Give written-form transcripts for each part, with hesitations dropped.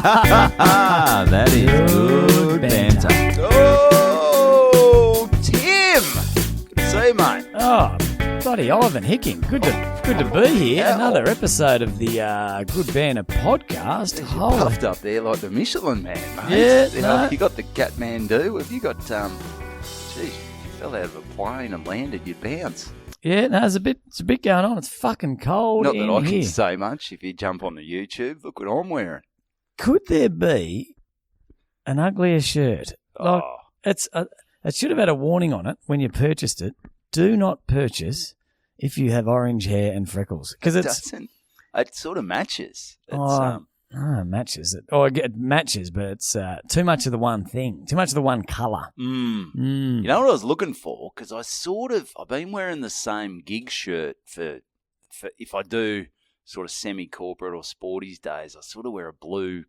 That is good banter. Oh, Tim! Good to see you, mate. Oh, bloody Ivan Hicking. Good to be here. Another episode of the Good Banter podcast. You puffed up there like the Michelin Man, mate. Yeah, You got the Kathmandu. Have you got, geez, you fell out of a plane and landed, you'd bounce. Yeah, no, it's a bit going on. It's fucking cold Not in that I here. can say much. If you jump on the YouTube, look what I'm wearing. Could there be an uglier shirt? Like, it should have had a warning on it when you purchased it. Do not purchase if you have orange hair and freckles. Because It sort of matches. it matches it. Oh, it matches, but it's too much of the one thing. Too much of the one colour. You know what I was looking for? Because I've been wearing the same gig shirt for if I do sort of semi-corporate or sporties days, I sort of wear a blue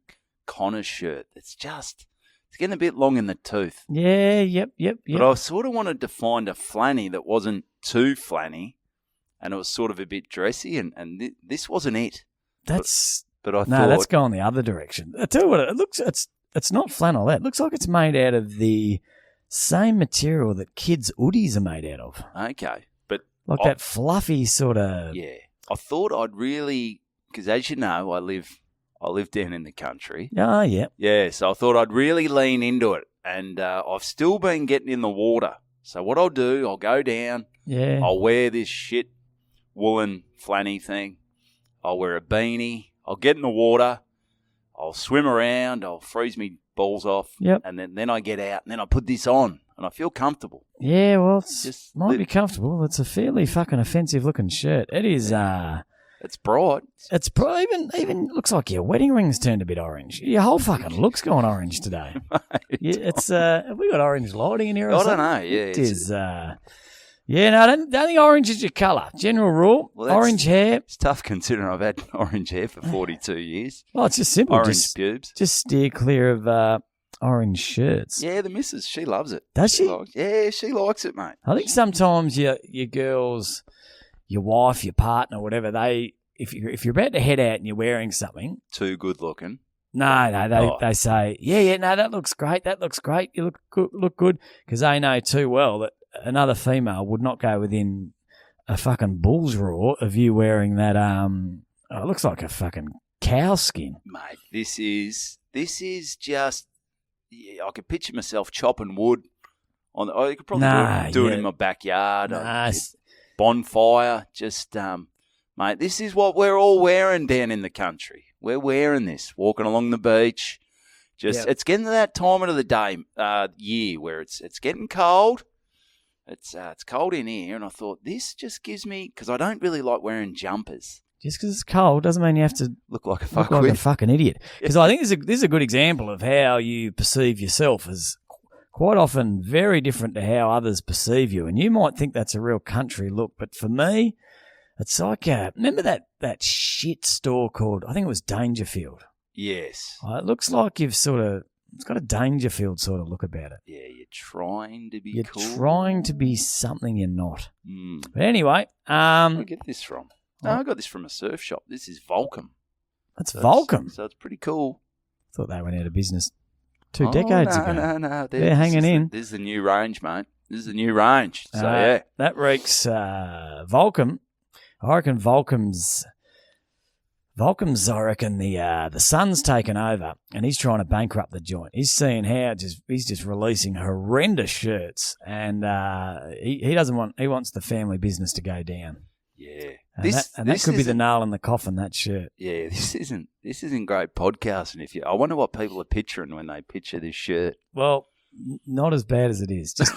Connors shirt. It's getting a bit long in the tooth. Yeah, yep. But I sort of wanted to find a flanny that wasn't too flanny, and it was sort of a bit dressy, and this wasn't it. But I thought, let's go in the other direction. I tell you what, it looks. It's not flannelette. It looks like it's made out of the same material that kids' hoodies are made out of. Okay, but like that fluffy sort of. Yeah, I thought I'd really, because as you know, I live down in the country. Oh, yeah. Yeah, so I thought I'd really lean into it, and I've still been getting in the water. So what I'll do, I'll go down. Yeah. I'll wear this shit woolen flanny thing. I'll wear a beanie. I'll get in the water. I'll swim around. I'll freeze me balls off. Yep. And then I get out, and then I put this on, and I feel comfortable. Yeah, well, it might be comfortable. It's a fairly fucking offensive looking shirt. It is. It's bright. It's even looks like your wedding ring's turned a bit orange. Your whole fucking look's gone orange today. Yeah, it's have we got orange lighting in here? Or I something? don't know. Yeah, it is. Yeah, no, I don't think orange is your colour. General rule, orange hair. It's tough considering I've had orange hair for 42 years. Well, it's just simple. Orange pubes. Just steer clear of orange shirts. Yeah, the missus, she loves it. Does she? She likes it, mate. I think sometimes your girls, your wife, your partner, whatever, if you're about to head out and you're wearing something too good looking. They say, yeah, no, that looks great. You look good, because they know too well that another female would not go within a fucking bull's roar of you wearing that. It looks like a fucking cow skin, mate. This is just. Yeah, I could picture myself chopping wood I could probably do it in my backyard. Bonfire, just mate. This is what we're all wearing down in the country. We're wearing this, walking along the beach. It's getting to that time of the day, year where it's getting cold. It's cold in here, and I thought this just gives me, because I don't really like wearing jumpers. Just because it's cold doesn't mean you have to look like a fucking idiot. Because I think this is a good example of how you perceive yourself as quite often very different to how others perceive you. And you might think that's a real country look, but for me, it's like remember that shit store called, I think it was Dangerfield. Yes. It looks like it's got a Dangerfield sort of look about it. Yeah, you're trying to be cool. You're trying to be something you're not. Mm. But anyway. Where did I get this from? No, I got this from a surf shop. This is Volcom. That's Volcom? So it's pretty cool. Thought they went out of business 2 decades ago. No. They're hanging in. This is the new range, mate. This is the new range. So, yeah. That reeks Volcom. I reckon Volcom's, I reckon the Sun's taken over, and he's trying to bankrupt the joint. He's seeing how he's just releasing horrendous shirts, and he wants the family business to go down. Yeah, that could be the nail in the coffin. That shirt. Yeah, this isn't great podcasting. I wonder what people are picturing when they picture this shirt. Well, not as bad as it is. Just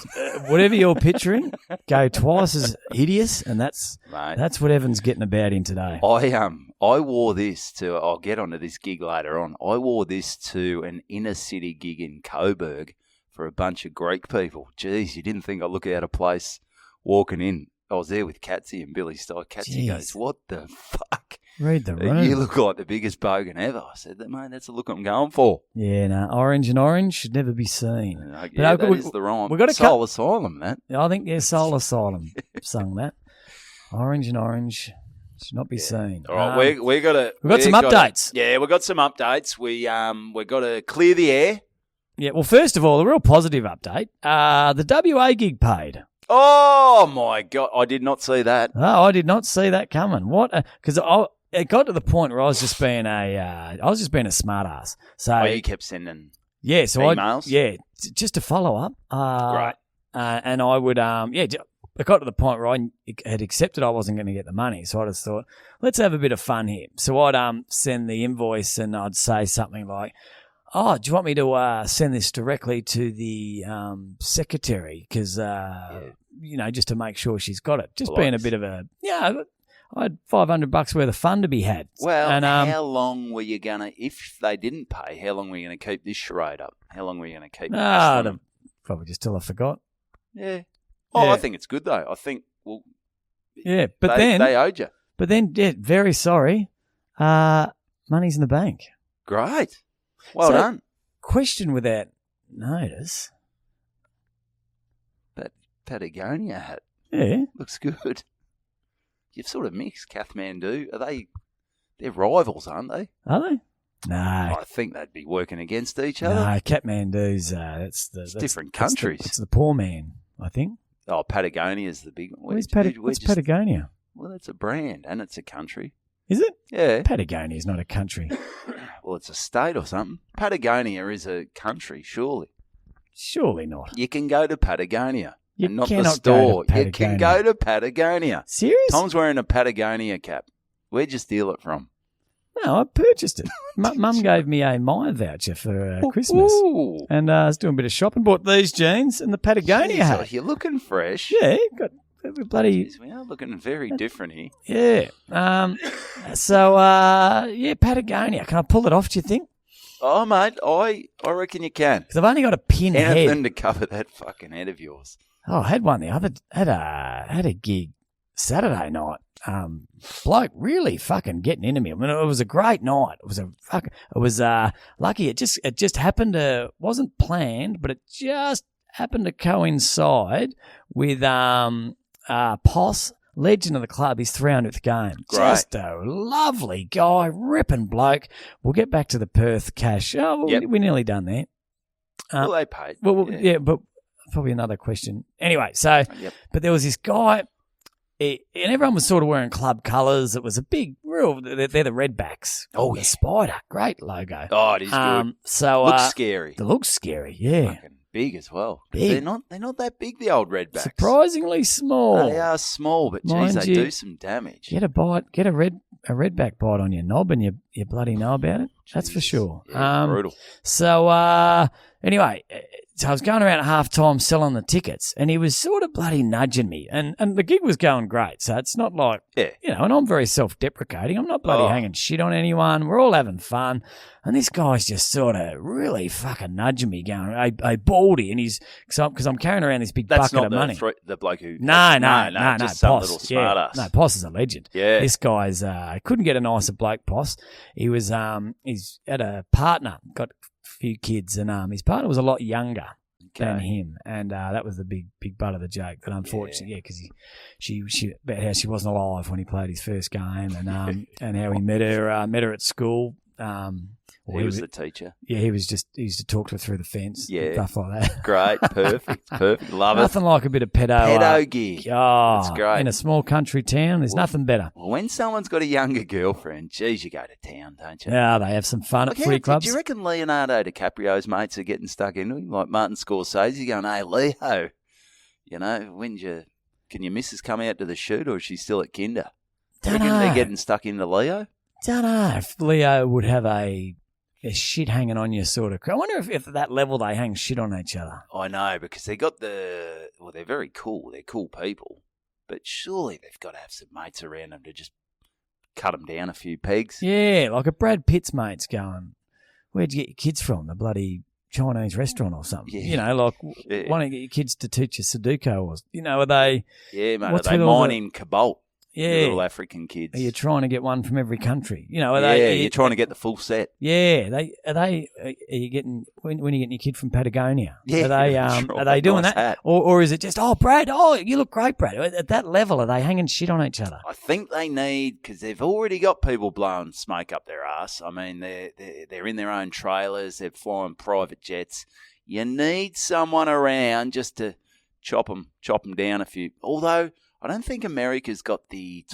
whatever you're picturing, go twice as hideous, and that's what Evan's getting about in today. I wore this to. I'll get onto this gig later on. I wore this to an inner city gig in Coburg for a bunch of Greek people. Jeez, you didn't think I'd look out of place walking in. I was there with Catsy and Billy Stein. Catsy goes, "What the fuck? Read the room. You look like the biggest bogan ever." I said, "Mate, that's the look I'm going for." Yeah, no, orange and orange should never be seen. That is the rhyme. We got Soul Asylum, that. I think Soul Asylum sung that. Orange and orange. Should not be seen. All right, we've got some updates. We've got some updates. We've got to clear the air. Yeah, well, first of all, a real positive update. The WA gig paid. Oh, my God. I did not see that. Oh, I did not see that coming. What? Because it got to the point where I was just being a smart ass. So you kept sending so emails? Just to follow up. Great. And I would, it got to the point where I had accepted I wasn't going to get the money. So I just thought, let's have a bit of fun here. So I'd send the invoice and I'd say something like, oh, do you want me to send this directly to the secretary? Because, just to make sure she's got it. Just being a bit of a, I had $500 worth of fun to be had. Well, and, how long were you going to, if they didn't pay, how long were you going to keep this charade up? How long were you going to keep this? Probably just till I forgot. Yeah. Oh, I think it's good, though. I think, but they owed you. But then, very sorry, money's in the bank. Great. Well done. Question without notice. That Patagonia hat. Yeah. Looks good. You've sort of mixed Kathmandu. They're rivals, aren't they? Are they? No. I think they'd be working against each other. No, Kathmandu's, that's different countries. It's the poor man, I think. Oh, Patagonia's the big one. What's Patagonia? Well, it's a brand and it's a country. Is it? Yeah. Patagonia's not a country. Well, it's a state or something. Patagonia is a country, surely. Surely not. You can go to Patagonia. You and not cannot the store. Go to you can go to Patagonia. Serious? Tom's wearing a Patagonia cap. Where'd you steal it from? No, I purchased it. Mum gave me a Myer voucher for Christmas. Ooh. And I was doing a bit of shopping. Bought these jeans and the Patagonia hat. You're looking fresh. Yeah, got bloody... Jeez, we are looking very different here. Yeah. Patagonia. Can I pull it off, do you think? Oh, mate, I reckon you can. Because I've only got a pin head. Anything to cover that fucking head of yours. Oh, I had one had a gig Saturday night. Bloke really fucking getting into me. I mean, it was a great night. It was lucky. It just happened to, wasn't planned, but it just happened to coincide with Poss, legend of the club, his 300th game. Great. Just a lovely guy, ripping bloke. We'll get back to the Perth cash. Oh, well, we're nearly done there. Well, they paid. Well, yeah, but probably another question. Anyway, but there was this guy, and everyone was sort of wearing club colours. It was a big, they're the Redbacks. Oh, the Spider. Great logo. Oh, it is good. So looks scary. It looks scary, yeah. Fucking big as well. Big. They're not that big, the old Redbacks. Surprisingly small. They are small, but Mind they do some damage. Get a redback bite on your knob and you bloody know about it. That's for sure. Yeah, brutal. So anyway, so I was going around at half time selling the tickets, and he was sort of bloody nudging me, and the gig was going great. So it's not like, and I'm very self-deprecating. I'm not bloody hanging shit on anyone. We're all having fun, and this guy's just sort of really fucking nudging me, going, "Hey, Baldy," and he's because I'm carrying around this big bucket of money. The bloke who no, just some Poss, little smart ass. No, Poss is a legend. Yeah, this guy's couldn't get a nicer bloke. Poss. He was he's had a partner, got few kids, and his partner was a lot younger than him, and that was the big butt of the joke. That unfortunately, because she about how she wasn't alive when he played his first game, and and how he met her at school. He was the teacher. Yeah, he used to talk to her through the fence. Yeah, stuff like that. Great, perfect, love nothing like a bit of pedo gear. Oh, that's great. In a small country town, there's nothing better. Well, when someone's got a younger girlfriend, geez, you go to town, don't you? Yeah, they have some fun at footy clubs. Do you reckon Leonardo DiCaprio's mates are getting stuck into him, like Martin Scorsese, going, "Hey, Leo, can your missus come out to the shoot, or is she still at kinder?" Don't know. They're know. getting stuck into Leo. Don't know if Leo would have a shit hanging on you sort of. I wonder if at that level they hang shit on each other. I know, because they got they're very cool. They're cool people. But surely they've got to have some mates around them to just cut them down a few pegs. Yeah, like a Brad Pitt's mates going, "Where'd you get your kids from? The bloody Chinese restaurant or something?" Yeah. Why don't you get your kids to teach you Sudoku? Or, are they... Yeah, mate, what's are they with all mining cobalt? little African kids. Are you trying to get one from every country? You know, you're trying to get the full set. Yeah, are you getting when are you getting your kid from Patagonia? Yeah, are they doing nice that, hat. or is it just Brad? Oh, you look great, Brad. At that level, are they hanging shit on each other? I think they need, because they've already got people blowing smoke up their ass. I mean, they're in their own trailers. They're flying private jets. You need someone around just to chop them down a few. Although I don't think America's got the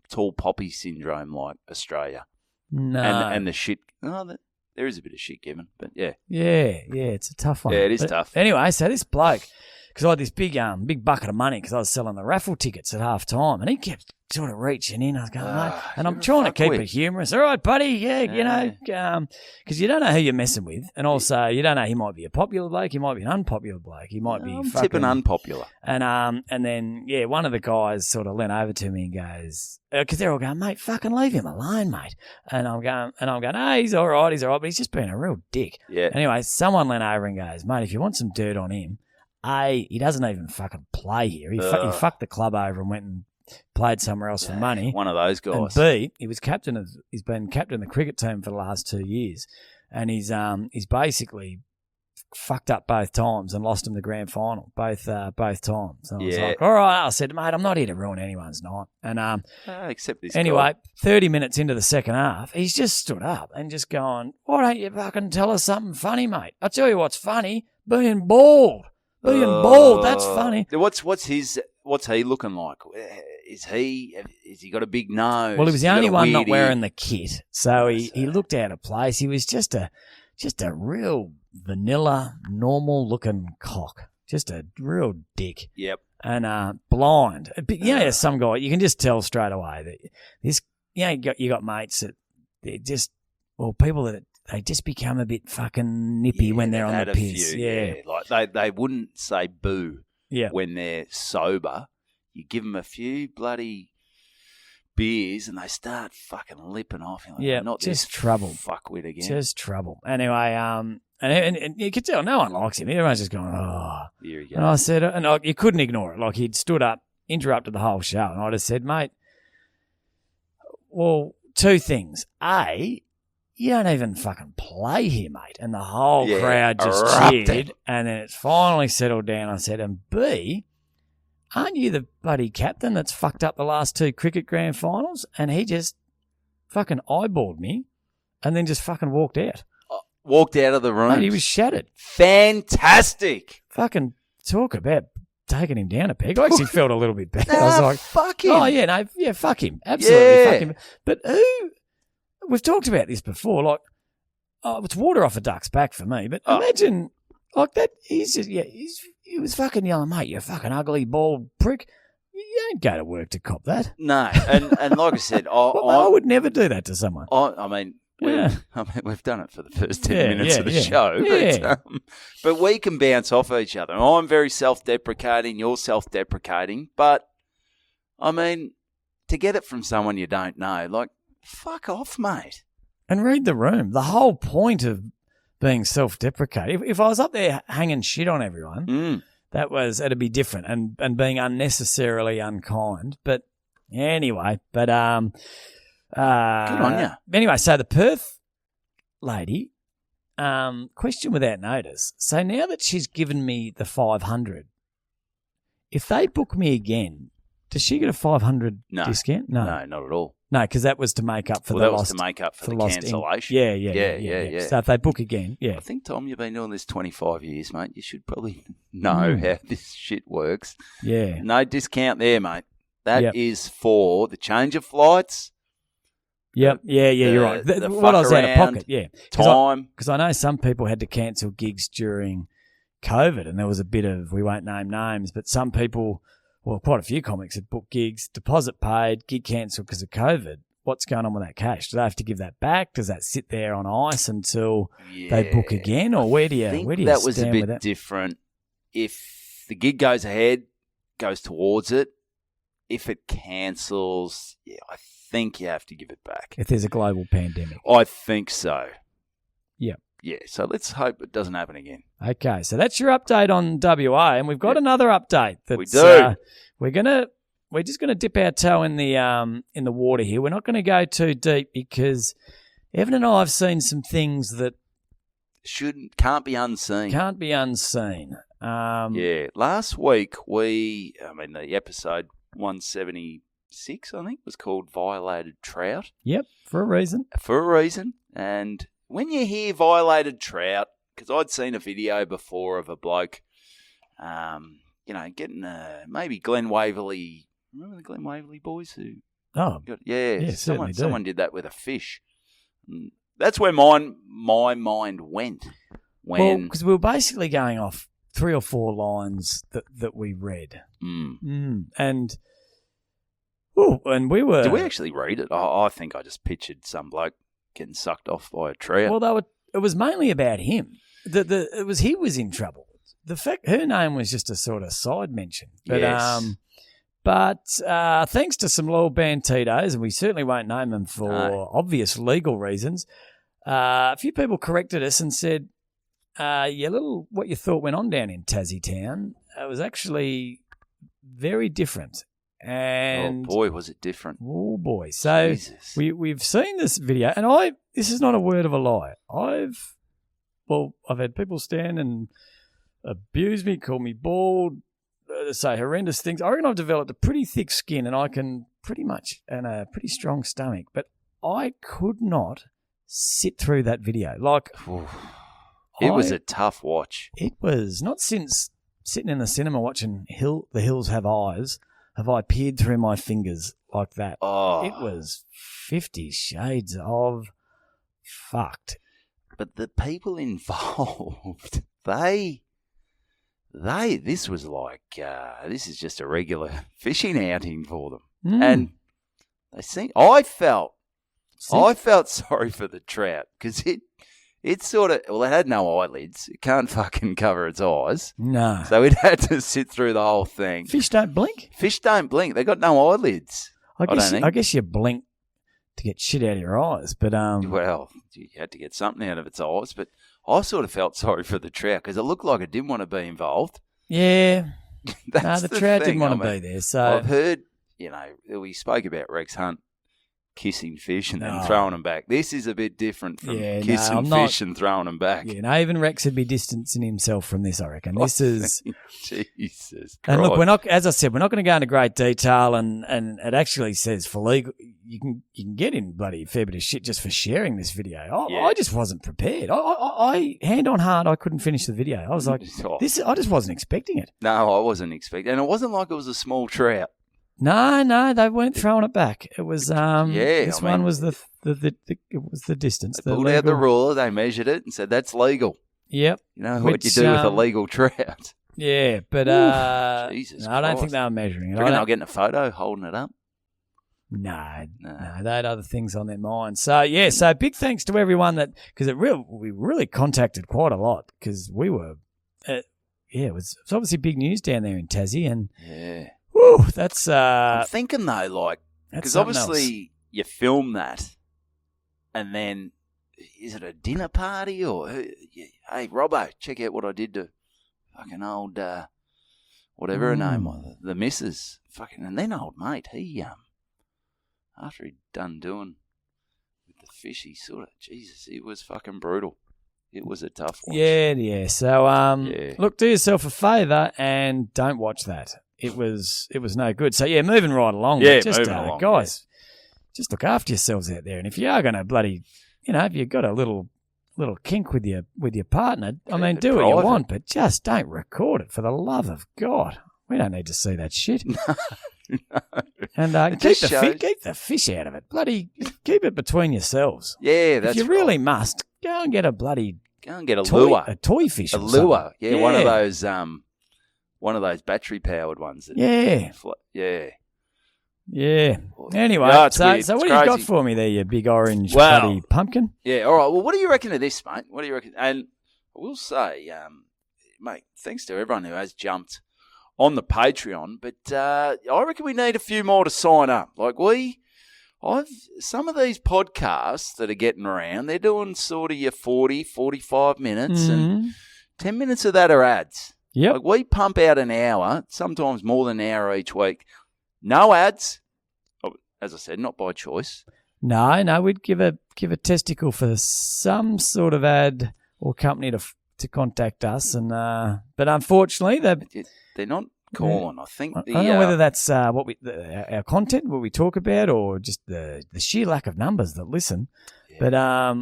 tall poppy syndrome like Australia. No. And the shit. Oh, there is a bit of shit given, but yeah. Yeah, it's a tough one. Yeah, it is tough. Anyway, so this bloke, because I had this big bucket of money because I was selling the raffle tickets at half time, and he kept sort of reaching in. I was going, mate, and I'm trying to keep it humorous. All right, buddy, you know, because you don't know who you're messing with, and also you don't know, he might be a popular bloke, he might be an unpopular bloke, he might be fucking tipping unpopular. And then one of the guys sort of leant over to me and goes, because they're all going, mate, fucking leave him alone, mate. And I'm going, hey, he's all right, but he's just being a real dick. Yeah. Anyway, someone leant over and goes, mate, if you want some dirt on him, he doesn't even fucking play here. He fucked the club over and went and played somewhere else for money. One of those guys. And B, he's been captain of the cricket team for the last 2 years, and he's basically fucked up both times and lost him the grand final both times. So I was like, all right, I said, mate, I'm not here to ruin anyone's night. And except this anyway, guy. 30 minutes into the second half, he's just stood up and just gone, why don't you fucking tell us something funny, mate? I'll tell you what's funny, being bald. Being bald, that's funny. What's he looking like? Has he got a big nose? Well, he was the only one not wearing the kit, so he looked out of place. He was just a real vanilla, normal looking cock, just a real dick. Yep. And blind. But there's some guy you can just tell straight away that this. You got mates that they're just people that. They just become a bit fucking nippy when they're on the piss. Like they wouldn't say boo Yeah. when they're sober. You give them a few bloody beers and they start fucking lipping off. You're like, Yeah, not just this trouble. fuckwit again. Just trouble. Anyway, and you could tell no one likes him. Everyone's just going, oh. Here you go. And I said, you couldn't ignore it. Like, he'd stood up, interrupted the whole show, and I just said, mate, well, two things. A, you don't even fucking play here, mate. And the whole crowd just cheered, and then it finally settled down. I said, and B, aren't you the bloody captain that's fucked up the last two cricket grand finals? And he just fucking eyeballed me and then just fucking walked out. Walked out of the room. Mate, he was shattered. Fantastic. Fucking talk about taking him down a peg. I actually felt a little bit better. I was like, fuck him. Oh, yeah, fuck him. Absolutely, fuck him. But we've talked about this before, like, it's water off a duck's back for me, but imagine, like, that, he was fucking yelling, mate, you fucking ugly, bald prick. You don't go to work to cop that. No, and like I said, I would never do that to someone. We've done it for the first 10 minutes of the show, but we can bounce off each other. I'm very self-deprecating, you're self-deprecating, but, I mean, to get it from someone you don't know, like, fuck off, mate. And read the room. The whole point of being self-deprecating, if I was up there hanging shit on everyone, it'd be different and being unnecessarily unkind. But anyway, good on you. Anyway, so the Perth lady, question without notice. So now that she's given me the 500, if they book me again, does she get a 500 discount? No, not at all. No, because that was to make up for the lost. That was to make up for the cancellation. Yeah. So if they book again, I think, Tom, you've been doing this 25 years, mate. You should probably know how this shit works. Yeah. No discount there, mate. That is for the change of flights. Yep. You're right. What I was out of pocket, time. Because I know some people had to cancel gigs during COVID, and there was a bit of, we won't name names, but some people, well, quite a few comics had booked gigs, deposit paid, gig cancelled because of COVID. What's going on with that cash? Do they have to give that back? Does that sit there on ice until they book again, or where do you stand with that? That was a bit different. If the gig goes ahead, goes towards it. If it cancels, I think you have to give it back. If there's a global pandemic. I think so. Yeah. Yeah, so let's hope it doesn't happen again. Okay, so that's your update on WA, and we've got another update. We do. We're we're just going to dip our toe in the water here. We're not going to go too deep because Evan and I have seen some things that can't be unseen. Can't be unseen. Last week the episode 176, I think, was called Violated Trout. Yep, for a reason. And when you hear violated trout, because I'd seen a video before of a bloke, getting maybe Glenn Waverley. Remember the Glenn Waverley boys who? Oh, someone did that with a fish. That's where my mind went. Because we were basically going off 3 or 4 lines that we read. And we were... Did we actually read it? I think I just pictured some bloke getting sucked off by a trout. Well, it was mainly about him. He was in trouble. The fact her name was just a sort of side mention. But, yes. But thanks to some loyal Bantitos, and we certainly won't name them for obvious legal reasons, a few people corrected us and said, what you thought went on down in Tassie Town, it was actually very different. And oh boy, was it different! Oh boy! So Jesus. we've seen this video, and this is not a word of a lie. I've had people stand and abuse me, call me bald, say horrendous things. I reckon I've developed a pretty thick skin, and and a pretty strong stomach. But I could not sit through that video. It was a tough watch. It was not since sitting in the cinema watching The Hills Have Eyes have I peered through my fingers like that. Oh. It was 50 shades of fucked. But the people involved, this was like, this is just a regular fishing outing for them. And I felt sorry for the trout because it sort of, it had no eyelids. It can't fucking cover its eyes. No. So it had to sit through the whole thing. Fish don't blink? Fish don't blink. They got no eyelids. I guess you blink to get shit out of your eyes. But well, you had to get something out of its eyes. But I sort of felt sorry for the trout because it looked like it didn't want to be involved. Yeah. That's the the trout thing. didn't want to be there. So I've heard, we spoke about Rex Hunt kissing fish and then throwing them back. This is a bit different from kissing fish and throwing them back. Yeah, no, even Rex would be distancing himself from this, I reckon. This is... Jesus Christ. And look, we're not, as I said, we're not going to go into great detail, and it actually says for legal, you can get in bloody fair bit of shit just for sharing this video. I just wasn't prepared. I hand on heart, I couldn't finish the video. I was like, I just wasn't expecting it. No, I wasn't expecting it. And it wasn't like it was a small trout. No, they weren't throwing it back. It was one was it was the distance. They pulled out the ruler, they measured it and said that's legal. Yep. You know what you do with a legal trout. Yeah, but Jesus I don't think they were measuring it. Do you reckon they were getting a photo holding it up? No, they had other things on their mind. So so big thanks to everyone because we really contacted quite a lot because we were, it was obviously big news down there in Tassie and whew, that's. I'm thinking though, because obviously you film that, and then is it a dinner party or hey Robbo, check out what I did to fucking old whatever her name was, the missus, fucking, and then old mate he after he'd done doing with the fish, he sort of it was fucking brutal. It was a tough one. Yeah. So look, do yourself a favour and don't watch that. It was no good. So moving right along. Moving along, guys. Just look after yourselves out there, and if you are going to bloody, if you've got a little kink with your partner, I mean, do what you want, but just don't record it for the love of God. We don't need to see that shit. No. And keep the fish out of it. Bloody keep it between yourselves. Yeah, that's if you really must, go and get a bloody lure, a toy fish, a lure. Yeah, one of those battery powered ones. Yeah. Anyway, so what do you got for me there, you big orange bloody pumpkin? Yeah, all right. Well, what do you reckon of this, mate? What do you reckon? And I will say, mate, thanks to everyone who has jumped on the Patreon, but I reckon we need a few more to sign up. Like some of these podcasts that are getting around, they're doing sort of your 40, 45 minutes, and 10 minutes of that are ads. Yep. Like we pump out an hour, sometimes more than an hour each week. No ads. As I said, not by choice. No, we'd give a testicle for some sort of ad or company to contact us, and but unfortunately they're not calling. I think I don't know whether that's our content, what we talk about, or just the sheer lack of numbers that listen. Yeah. But I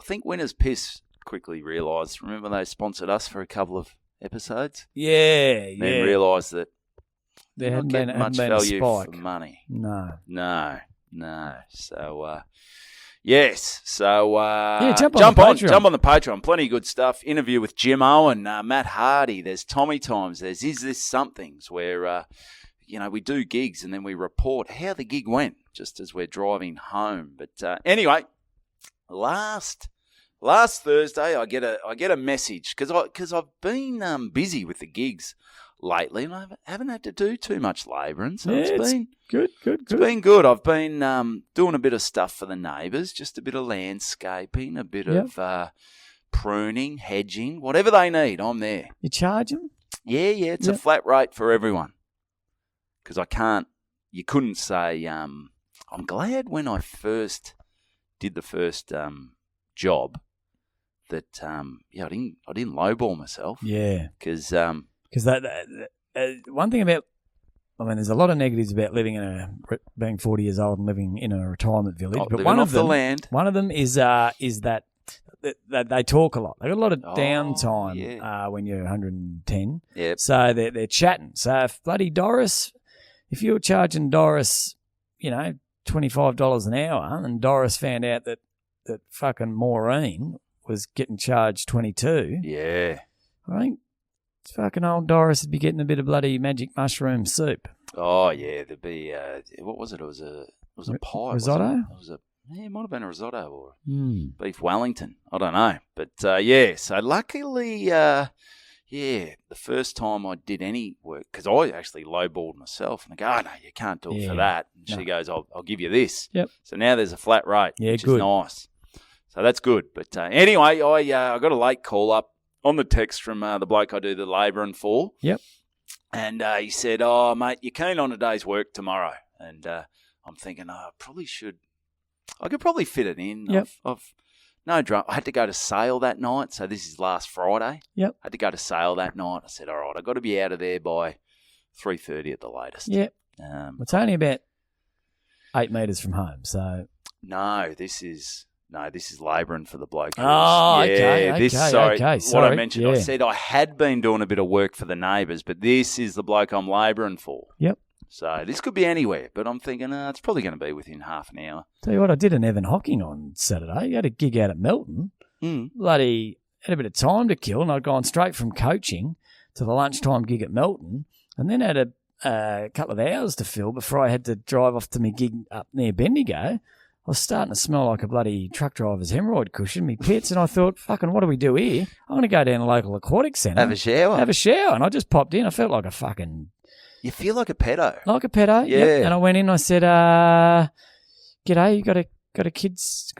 think Winners Piss quickly realised. Remember they sponsored us for a couple of episodes. Then realised that there hadn't not been much a value spike. for money. No. So, yes. So, jump on the Patreon. Plenty of good stuff. Interview with Jim Owen, Matt Hardy. There's Tommy Times. There's Is This Somethings, where, we do gigs and then we report how the gig went just as we're driving home. But anyway, last Thursday I get a message because I've been busy with the gigs lately, and I haven't had to do too much labouring, so it's been good. It's been good. I've been doing a bit of stuff for the neighbours, just a bit of landscaping, a bit of pruning, hedging, whatever they need, I'm there. You charge them? Yeah, it's a flat rate for everyone. Because you couldn't say, I'm glad when I first did the first job that, I didn't lowball myself. Yeah. Because that one thing about, there's a lot of negatives about being 40 years old and living in a retirement village. But one of them is that they talk a lot. They got a lot of downtime when you're 110. Yep. So they're chatting. So if bloody Doris, if you were charging Doris, $25 an hour, and Doris found out that fucking Maureen was getting charged 22. Yeah. I think fucking old Doris would be getting a bit of bloody magic mushroom soup. Oh yeah, there'd be what was it? It was a pie. Risotto? It might have been a risotto or beef Wellington. I don't know, but So luckily, the first time I did any work, because I actually lowballed myself, and I go, "Oh no, you can't do it for that." And she goes, "I'll give you this." Yep. So now there's a flat rate, which good. is nice. So that's good. But anyway, I got a late call up on the text from the bloke I do the labouring for. Yep. And he said, "Oh, mate, you're keen on a day's work tomorrow." And I'm thinking, I could probably fit it in. Yep. I've no drama. I had to go to Sale that night, so this is last Friday. Yep. I had to go to Sale that night. I said, all right, I've got to be out of there by 3:30 at the latest. Yep. It's only about 8 metres from home, so... No, this is labouring for the bloke. Okay. What I mentioned, I said I had been doing a bit of work for the neighbours, but this is the bloke I'm labouring for. Yep. So this could be anywhere, but I'm thinking it's probably going to be within half an hour. Tell you what, I did an Evan Hocking on Saturday. He had a gig out at Melton. Bloody had a bit of time to kill, and I'd gone straight from coaching to the lunchtime gig at Melton, and then had a couple of hours to fill before I had to drive off to my gig up near Bendigo. I was starting to smell like a bloody truck driver's hemorrhoid cushion, me pits, and I thought, fucking, what do we do here? I'm going to go down to the local aquatic centre. Have a shower. And I just popped in. I felt like a fucking... You feel like a pedo. Like a pedo, yeah. Yep. And I went in and I said, g'day, you got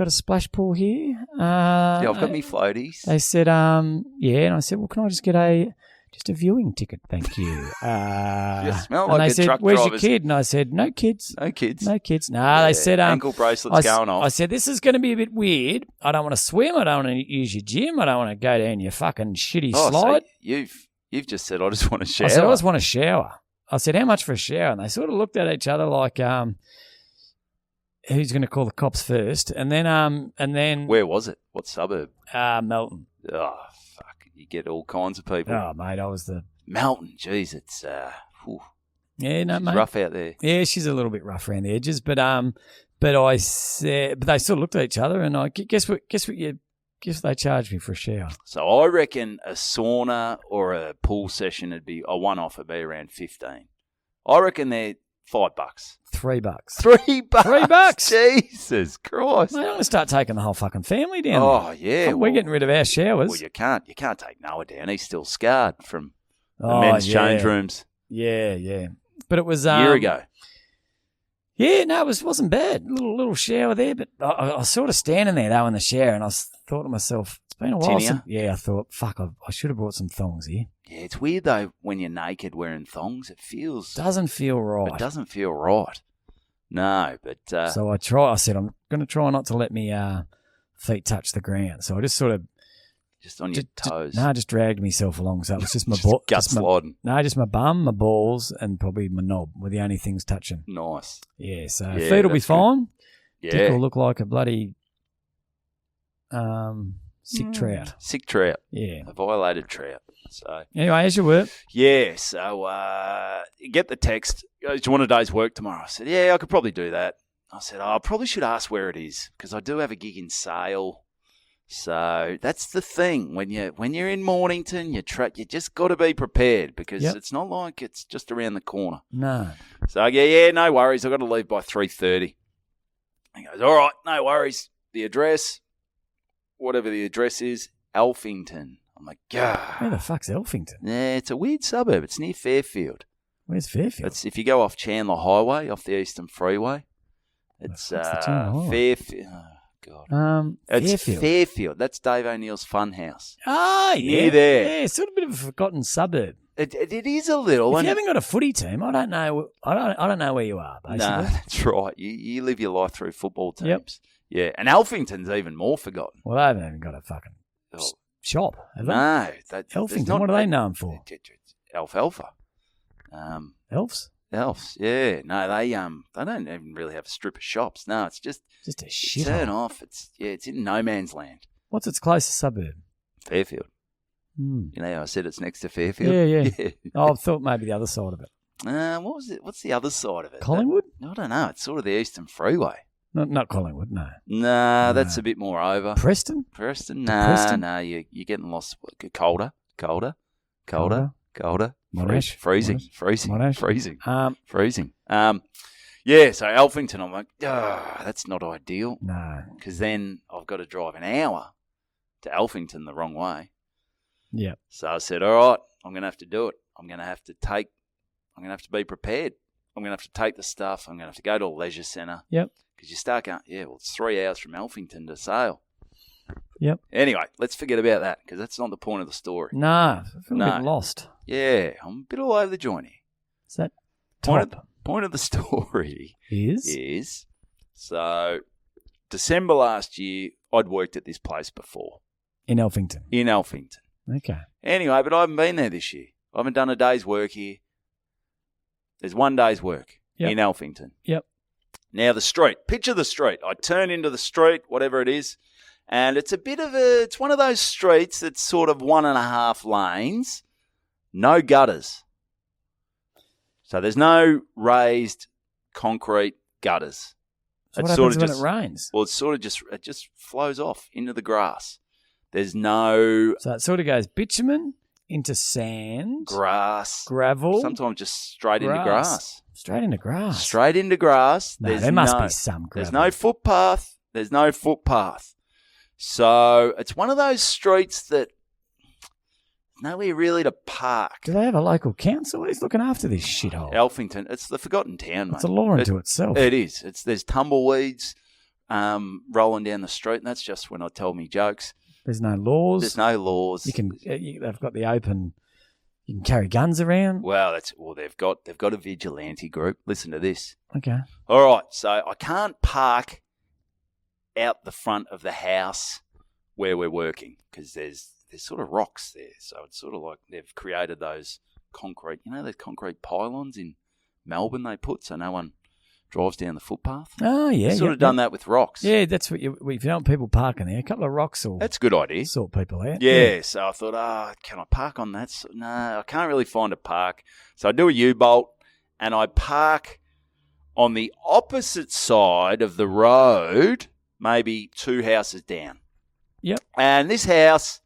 a splash pool here? I've got me floaties. They said, yeah. And I said, well, can I just get just a viewing ticket, thank you. You smell and like they a said, truck where's driver's... your kid? And I said, no kids. No kids? No kids. No, they said... ankle bracelets going off. I said, this is going to be a bit weird. I don't want to swim. I don't want to use your gym. I don't want to go down your fucking shitty slide. So you've just said, I just want to shower. I said, I just want to shower. I said, how much for a shower? And they sort of looked at each other like, who's going to call the cops first? And then... Where was it? What suburb? Melton. Oh, fuck. You get all kinds of people. Oh, mate, I was the... Melton, jeez, it's... Yeah, no, she's mate. rough out there. Yeah, she's a little bit rough around the edges, but I said... But they sort of looked at each other, and I guess what they charged me for a shower. So I reckon a sauna or a pool session would be a one-off would be around 15. I reckon they're $5. $3. $3? Jesus Christ! Mate, I'm going to start taking the whole fucking family down. Oh there. yeah, we're getting rid of our showers. Well, you can't take Noah down. He's still scarred from the men's change rooms. Yeah. But it was a year ago. Yeah, no, it wasn't bad. Little shower there, but I was sort of standing there though in the shower, and I thought to myself, it's been a while Tinea? since... I thought, fuck, I should have brought some thongs here. Yeah, it's weird, though, when you're naked wearing thongs. It feels... Doesn't feel right. It doesn't feel right. No, but... So I said, I'm going to try not to let me feet touch the ground. So I just sort of... Just on your toes. I just dragged myself along. So it was just my Just gut sliding. just my bum, my balls, and probably my knob were the only things touching. Nice. Yeah, so Yeah, feet will be that's fine. Yeah. Dick will look like a bloody sick trout. Sick trout. Yeah. A violated trout. So Anyway, as you were. yeah, so you get the text. Do you want a day's work tomorrow? I said, yeah, I could probably do that. I said, I probably should ask where it is because I do have a gig in Sale. So that's the thing. When you're in Mornington, you just got to be prepared because it's not like it's just around the corner. No. So yeah, no worries. I've got to leave by 3:30. He goes, all right, no worries. The address, whatever the address is, Alphington. I'm like, yeah. Where the fuck's Elphington? Yeah, it's a weird suburb. It's near Fairfield. Where's Fairfield? It's if you go off Chandler Highway, off the Eastern Freeway. It's Fairfield. Oh, God. It's Fairfield. Fairfield. That's Dave O'Neill's Funhouse. Ah, yeah. Near there. Yeah, it's sort of a bit of a forgotten suburb. It is a little. If you haven't got a footy team, I don't know. I don't know where you are. Basically. No, that's right. You live your life through football teams. Yeah, and Alphington's even more forgotten. Well, they haven't even got a fucking shop, have they? No, Elphington. What are they known for? Alfalfa. Elves. Elves, yeah. No, they don't even really have a strip of shops. No, it's just a shit. Turn off. It's in no man's land. What's its closest suburb? Fairfield. Hmm. You know how I said it's next to Fairfield? Yeah. Oh, I thought maybe the other side of it. What was it? What's the other side of it? Collingwood? I don't know. It's sort of the Eastern Freeway. Not Collingwood, no. No, that's a bit more over. Preston? No, you're getting lost. Colder. Monash? Freezing. Yeah, so Alphington, I'm like, that's not ideal. No. Because then I've got to drive an hour to Alphington the wrong way. Yeah. So I said, all right, I'm going to have to do it. I'm going to have to be prepared. I'm going to have to take the stuff. I'm going to have to go to a leisure centre. Yep. Because you start going, it's 3 hours from Alphington to Sale. Yep. Anyway, let's forget about that because that's not the point of the story. No, I feel a bit lost. Yeah, I'm a bit all over the joint here. Is that Point of the story is so December last year, I'd worked at this place before. In Alphington. Okay. Anyway, but I haven't been there this year. I haven't done a day's work here. There's 1 day's work in Alphington. Yep. Now the street. Picture the street. I turn into the street, whatever it is, and it's it's one of those streets that's sort of 1.5 lanes, no gutters. So there's no raised concrete gutters. So what happens when it rains? Well, it just flows off into the grass. There's no... So it sort of goes bitumen into sand. Grass. Gravel. Sometimes just straight into grass. Straight into grass? Straight into grass. No, there must be some gravel. There's no footpath. So it's one of those streets that nowhere really to park. Do they have a local council? Who's looking after this shithole? Alphington. It's the forgotten town, mate. It's a law unto itself. It is. There's tumbleweeds rolling down the street, and that's just when I tell me jokes. There's no laws. There's no laws. They've got the open. You can carry guns around. Well, they've got a vigilante group. Listen to this. Okay. All right. So I can't park out the front of the house where we're working because there's sort of rocks there. So it's sort of like they've created those concrete, those concrete pylons in Melbourne they put so no one drives down the footpath. Oh, yeah. They've sort of done that with rocks. Yeah, that's what if you don't want people parking there, a couple of rocks will... That's a good idea. Sort people out. Yeah, so I thought, can I park on that? No, I can't really find a park. So I do a U-bolt and I park on the opposite side of the road, maybe 2 houses down. Yep. And this house,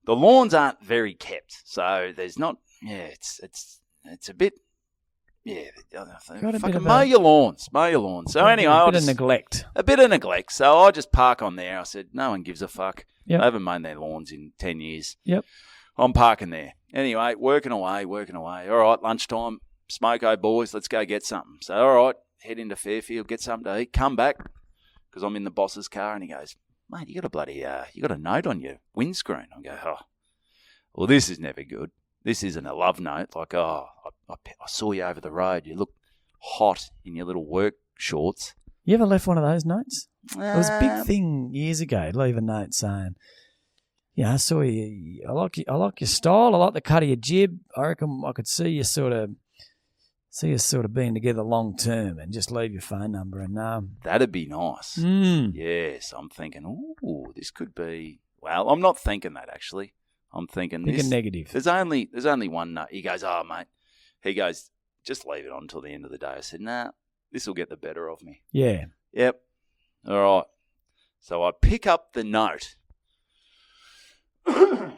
the lawns aren't very kept. So there's not, it's a bit... Yeah, fucking mow your lawns. So anyway, a bit of neglect. So I just park on there. I said, no one gives a fuck. Yep. They haven't mown their lawns in 10 years. Yep. I'm parking there. Anyway, working away. All right, lunchtime. Smoko, boys, let's go get something. So, all right, head into Fairfield, get something to eat, come back, because I'm in the boss's car, and he goes, mate, you got a note on your windscreen. I go, oh, well, this is never good. This isn't a love note. Like, oh, I saw you over the road. You look hot in your little work shorts. You ever left one of those notes? It was a big thing years ago. Leave a note saying, "Yeah, I saw you. I like your style. I like the cut of your jib. I reckon I could see you sort of being together long term, and just leave your phone number." And that'd be nice. Yes, I'm thinking, ooh, this could be. Well, I'm not thinking that actually. I'm thinking negative. There's only one note. He goes, oh mate. He goes, just leave it on until the end of the day. I said, nah, this will get the better of me. Yeah. Yep. All right. So I pick up the note. Oh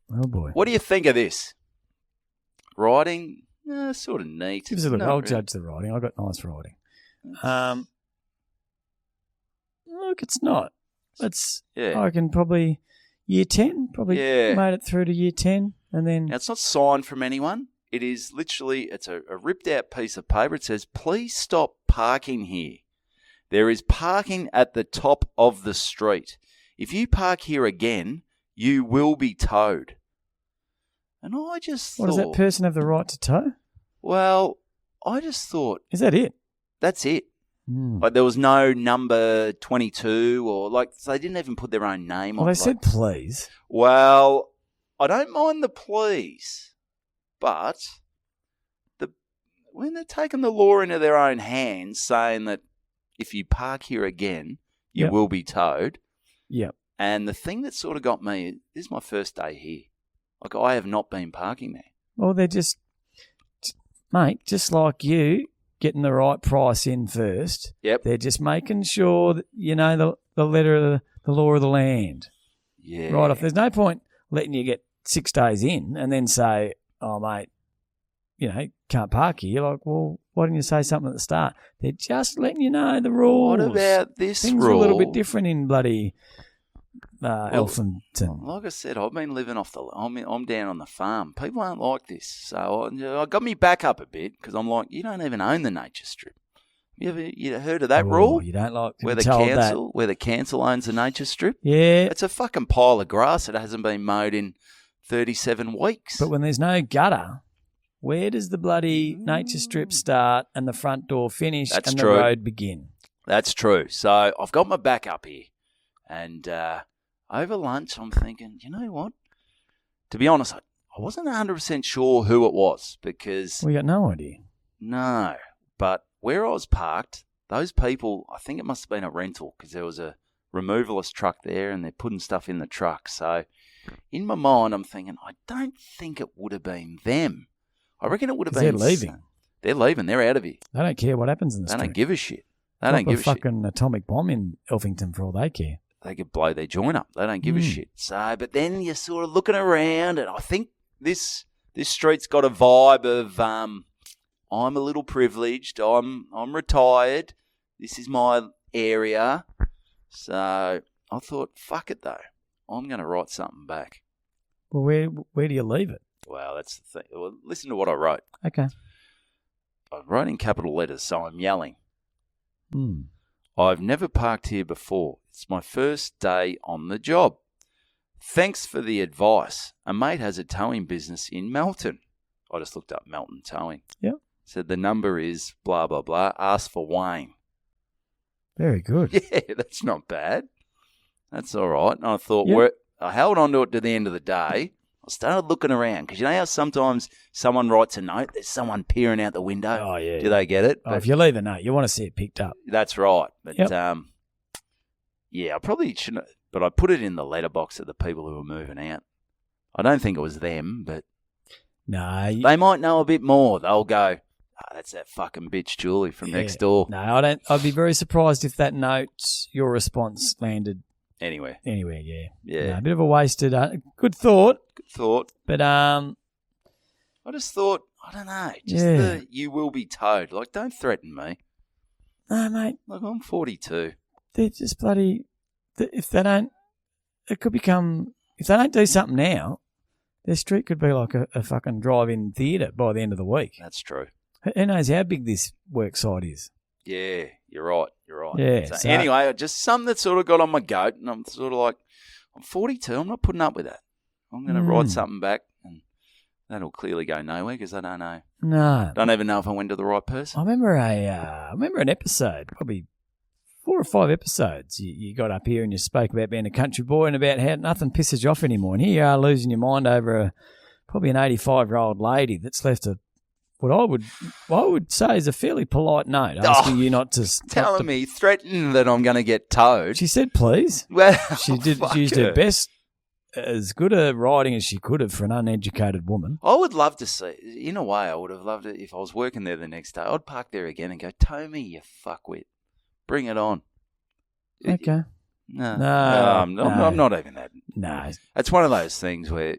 boy. What do you think of this? Writing, sort of neat. I'll judge the writing. I've got nice writing. Look, it's not. I reckon probably year 10. Probably made it through to year 10, and then. Now, it's not signed from anyone. It is literally, it's a ripped out piece of paper. It says, please stop parking here. There is parking at the top of the street. If you park here again, you will be towed. And I just thought... What, does that person have the right to tow? Well, I just thought... Is that it? That's it. Like, there was no number 22 or, like, so they didn't even put their own name on it. Well, they said please. Well, I don't mind the please. But when they're taking the law into their own hands, saying that if you park here again, you will be towed. Yep. And the thing that sort of got me, this is my first day here. Like, I have not been parking there. Well, they're just like you, getting the right price in first. Yep. They're just making sure that you know the letter of the law of the land. Yeah. Right off. There's no point letting you get 6 days in and then say, oh, mate, can't park here. You're like, well, why didn't you say something at the start? They're just letting you know the rules. What about this Things rule? are a little bit different in bloody Elphinton. Like I said, I've been living off I'm down on the farm. People aren't like this. So I got me back up a bit because I'm like, you don't even own the nature strip. You heard of that rule? You don't like where the council owns the nature strip? Yeah. It's a fucking pile of grass that hasn't been mowed in 37 weeks. But when there's no gutter, where does the bloody nature strip start and the front door finish the road begin? That's true. So I've got my back up here. And over lunch, I'm thinking, you know what? To be honest, I wasn't 100% sure who it was because... We got no idea. No. But where I was parked, those people, I think it must have been a rental because there was a removalist truck there and they're putting stuff in the truck. So in my mind, I'm thinking, I don't think it would have been them. I reckon it would have been... They're leaving. They're leaving. They're out of here. They don't care what happens in the street. They don't give a shit. They don't give a shit. Fucking atomic bomb in Elphinton for all they care. They could blow their joint up. They don't give a shit. So, but then you're sort of looking around, and I think this street's got a vibe of I'm a little privileged. I'm retired. This is my area. So I thought, fuck it though. I'm going to write something back. Well, where do you leave it? Well, that's the thing. Well, listen to what I wrote. Okay. I wrote in capital letters, so I'm yelling. I've never parked here before. It's my first day on the job. Thanks for the advice. A mate has a towing business in Melton. I just looked up Melton Towing. Yep. Said the number is blah, blah, blah. Ask for Wayne. Very good. Yeah, that's not bad. That's all right. And I thought, I held on to it to the end of the day. I started looking around because you know how sometimes someone writes a note, there's someone peering out the window. Oh, yeah. Do they get it? If you leave a note, you want to see it picked up. That's right. But, I probably shouldn't, but I put it in the letterbox of the people who were moving out. I don't think it was them, but no, they might know a bit more. They'll go, that's that fucking bitch Julie from next door. No, I don't. I'd be very surprised if that note, your response landed anywhere. Yeah. No, a bit of a wasted. Good thought. But I just thought, I don't know, you will be towed. Like, don't threaten me. No, mate. Like, I'm 42. They're just bloody. If they don't do something now, their street could be like a fucking drive-in theatre by the end of the week. That's true. Who knows how big this work site is? Yeah, you're right. Yeah, So so- anyway, just something that sort of got on my goat, and I'm sort of like, I'm 42. I'm not putting up with that. I'm going to ride something back, and that'll clearly go nowhere because I don't know. No. Don't even know if I went to the right person. I remember an episode, probably 4 or 5 episodes. You got up here and you spoke about being a country boy and about how nothing pisses you off anymore. And here you are losing your mind over probably an 85-year-old lady that's left what I would say is a fairly polite note asking you not to... Telling me, threatening that I'm going to get towed. She said please. Well, She used her best, as good a writing as she could have for an uneducated woman. I would love to see, in a way, I would have loved it if I was working there the next day. I'd park there again and go, tow me, you fuckwit. Bring it on. Okay. No, No, I'm no. not even that. No. It's one of those things where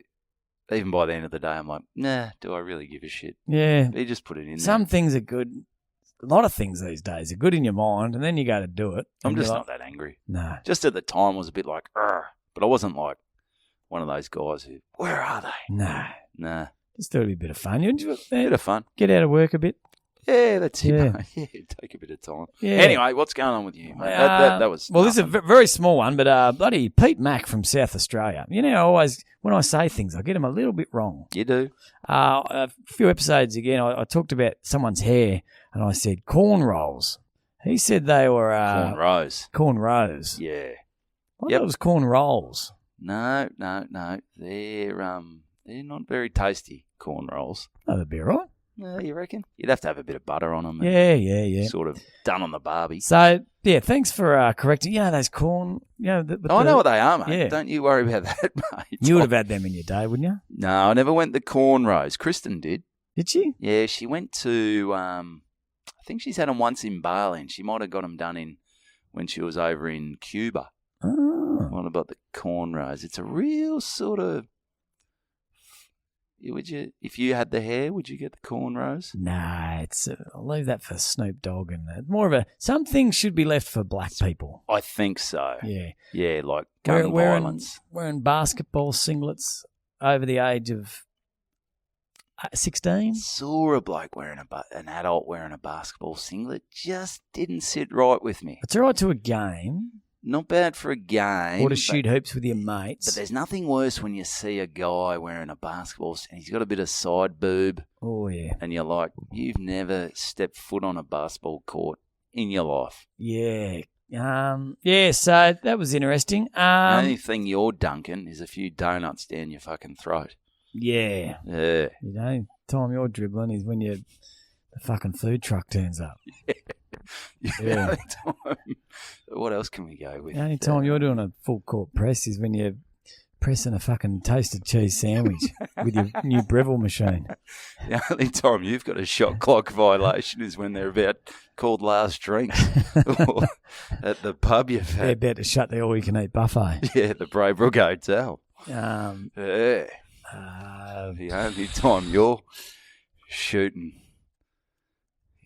even by the end of the day, I'm like, nah, do I really give a shit? Yeah. You just put it in Some there. things are good. A lot of things these days are good in your mind, and then you go to do it. I'm and just you're not that angry. No. Just at the time, I was a bit like, "Argh," but I wasn't like one of those guys who, where are they? No. Nah, Just thought it'd be a bit of fun. You enjoy bit of fun. get out of work a bit. Yeah, that's it. Yeah. Mate. Yeah, take a bit of time. Yeah. Anyway, what's going on with you, mate? That was well. This is a nothing. very small one, but bloody Pete Mack from South Australia. You know, always when I say things, I get them a little bit wrong. You do. A few episodes again, I talked about someone's hair, and I said corn rolls. He said they were Corn rose. corn rows. Yeah. I thought it was corn rolls. No. They're not very tasty, corn rolls. Oh, that'd be all right. You reckon? You'd have to have a bit of butter on them. Yeah. Sort of done on the barbie. So, yeah, thanks for correcting. You know, those corn, I know what they are, mate. Yeah. Don't you worry about that, mate. You would have had them in your day, wouldn't you? No, I never went the corn rose. Kristen did. Did she? Yeah, she went to, I think she's had them once in Bali, and she might have got them done in when she was over in Cuba. Oh. What about the corn rose? It's a real sort of... if you had the hair, would you get the corn rose? Nah, I'll leave that for Snoop Dogg and more of some things should be left for black people. I think so. Yeah. Yeah, like gun violence. Wearing basketball singlets over the age of 16. Saw a bloke wearing an adult wearing a basketball singlet. Just didn't sit right with me. It's all right to a game. Not bad for a game. Or to shoot hoops with your mates. But there's nothing worse when you see a guy wearing a basketball and he's got a bit of side boob. Oh, yeah. And you're like, you've never stepped foot on a basketball court in your life. Yeah. So that was interesting. The only thing you're dunking is a few donuts down your fucking throat. Yeah. Yeah. The only time you're dribbling is when the fucking food truck turns up. Yeah. What else can we go with? The only time you're doing a full court press is when you're pressing a fucking toasted cheese sandwich with your new Breville machine. The only time you've got a shot clock violation is when they're about called last drinks at the pub you've They're had. about to shut the all-you-can-eat buffet. Yeah, the Braybrook Hotel. Yeah. The only time you're shooting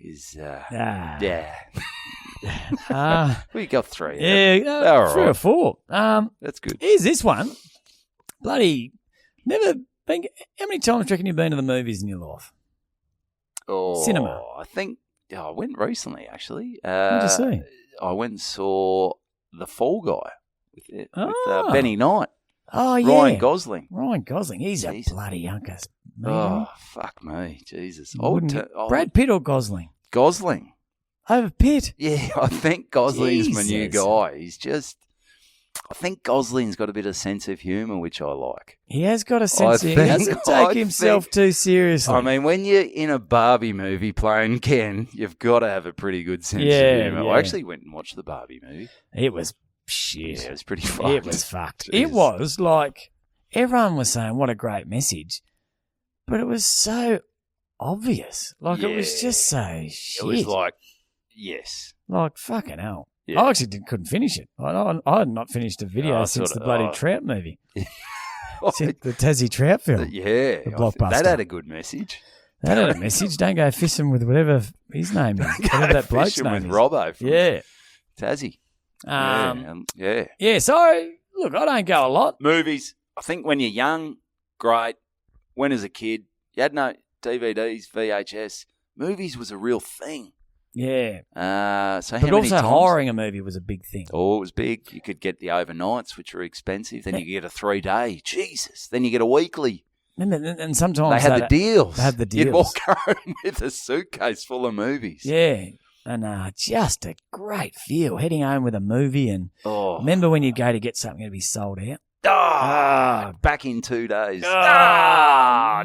is yeah. We got 3. Yeah, 3 or 4. That's good. Here's this one. Bloody never been. How many times do you reckon you've been to the movies in your life? Cinema. I think I went recently, actually. What did you see? I went and saw The Fall Guy with Benny Knight. Oh, yeah. Ryan Gosling. Ryan Gosling. He's Jesus. a bloody unkus. Oh, fuck me. Jesus. Brad Pitt or Gosling? Gosling. Over Pitt? Yeah, I think Gosling's my new Jesus. guy. He's just... I think Gosling's got a bit of sense of humour, which I like. He has got a sense of... He doesn't take himself too seriously. I mean, when you're in a Barbie movie playing Ken, you've got to have a pretty good sense of humour. Yeah. I actually went and watched the Barbie movie. It was shit. Yeah, it was pretty fucked. It was fucked. Jeez. It was like... Everyone was saying, what a great message. But it was so obvious. Like, it was just so shit. It was like, yes. Like, fucking hell. Yeah. I actually couldn't finish it. I had not finished a video since the bloody Trout movie. Since the Tassie Trout film. Yeah. The blockbuster. That had a good message. That had a message. Don't go fishing with whatever his name is. Whatever that bloke's name with is. Robbo from Yeah. Tassie. Yeah. Yeah, so, look, I don't go a lot. Movies. I think when you're young, great. When as a kid, you had no DVDs, VHS. Movies was a real thing. Yeah. So But how many also times? hiring a movie was a big thing. Oh, it was big. You could get the overnights, which were expensive. Then you get a 3-day. Jesus. Then you get a weekly. And sometimes They had the deals. They had the You'd deals. walk home with a suitcase full of movies. Yeah. And just a great feel heading home with a movie. And Oh. remember when you go to get something to be sold out? Back in 2 days. 2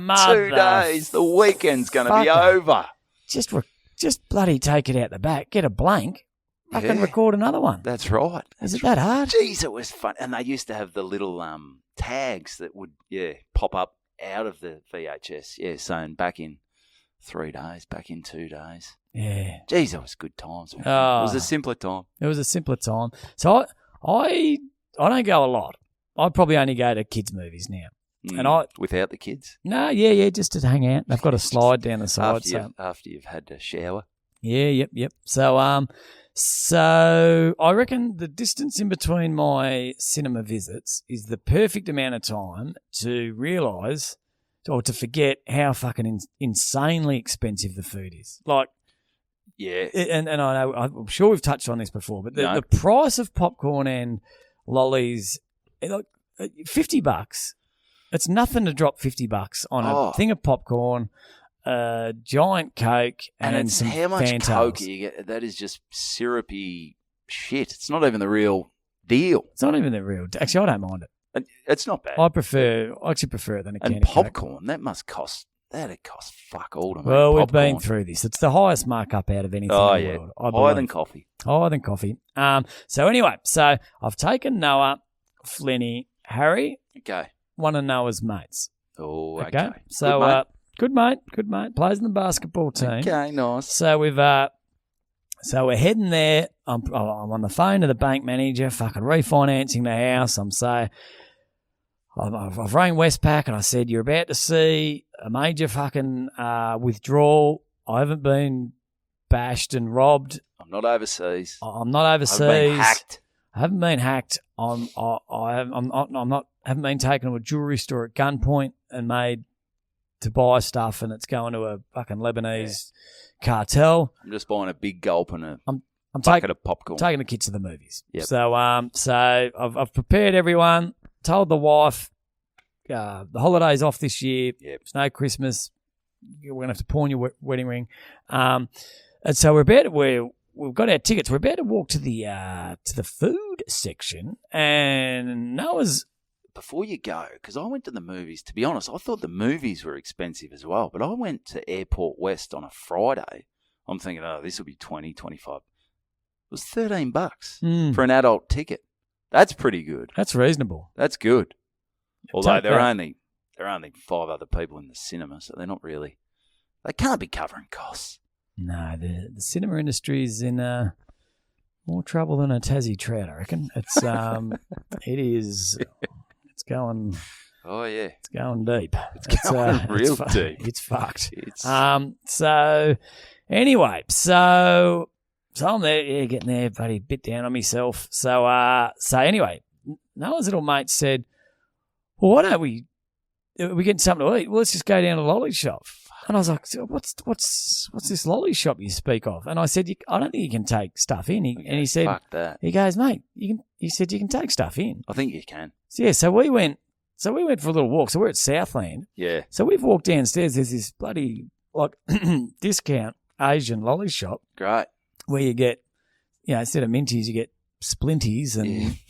mother days. The weekend's going to be fucker. over. Just bloody take it out the back, get a blank, I can Yeah. record another one. That's right. Is it that hard? Jeez, it was fun. And they used to have the little tags that would, pop up out of the VHS. Yeah, saying back in 3 days, back in 2 days. Yeah. Jeez, that was good times, man. Oh. It was a simpler time. It was a simpler time. So I don't go a lot. I probably only go to kids' movies now. And Without the kids? Just to hang out. They've got a slide down the side. After you've had a shower? Yeah, yep. So I reckon the distance in between my cinema visits is the perfect amount of time to realise or to forget how fucking insanely expensive the food is. Like, yeah. And I know, I'm sure we've touched on this before, but No. the price of popcorn and lollies, like $50. It's nothing to drop $50 on a thing of popcorn, a giant Coke, and then it's some how much Fantas. Coke you get. That is just syrupy shit. It's not even the real deal. It's not even the real. Actually, I don't mind it. It's not bad. I actually prefer it than a and candy Coke. popcorn, that'd cost fuck all to make Well, we've popcorn. been through this. It's the highest markup out of anything Oh, in the yeah. world. Higher than coffee. Higher than coffee. So anyway, I've taken Noah, Flinny, Harry, Okay. one of Noah's mates. Oh, okay. So good mate, plays in the basketball team. Okay, nice. So we're heading there. I'm on the phone to the bank manager, fucking refinancing the house. I've rang Westpac and I said, you're about to see a major fucking withdrawal. I haven't been bashed and robbed. I'm not overseas. I'm not overseas. I've been hacked. I haven't been hacked. Haven't been taken to a jewelry store at gunpoint and made to buy stuff, and it's going to a fucking Lebanese cartel. I'm just buying a big gulp and a I'm bucket of popcorn. taking the kids to the movies. Yep. So I've prepared everyone. Told the wife the holiday's off this year. Yep. It's no Christmas. We're gonna have to pawn your wedding ring. And so we've got our tickets. We're about to walk to the food section, and Noah's. Before you go, because I went to the movies, to be honest, I thought the movies were expensive as well, but I went to Airport West on a Friday. I'm thinking, this will be 20, 25. It was $13 for an adult ticket. That's pretty good. That's reasonable. That's good. Although Take there that. are only 5 other people in the cinema, so they're not really, they can't be covering costs. No, the cinema industry is in more trouble than a Tassie trout, I reckon. It's it is. It's going. Oh yeah, It's going deep. It's going real deep. It's fucked. It's So anyway, so I'm there, getting there, buddy, bit down on myself. So anyway, Noah's little mate said, "Well, why don't we getting something to eat? Well, let's just go down to the lolly shop." And I was like, so what's this lolly shop you speak of? And I said, I don't think you can take stuff in. And he said, fuck that. he goes, mate, he said you can take stuff in. I think you can. So, yeah, so we went for a little walk. So we're at Southland. Yeah. So we've walked downstairs. There's this bloody discount Asian lolly shop Great. where you get, instead of minties, you get splinties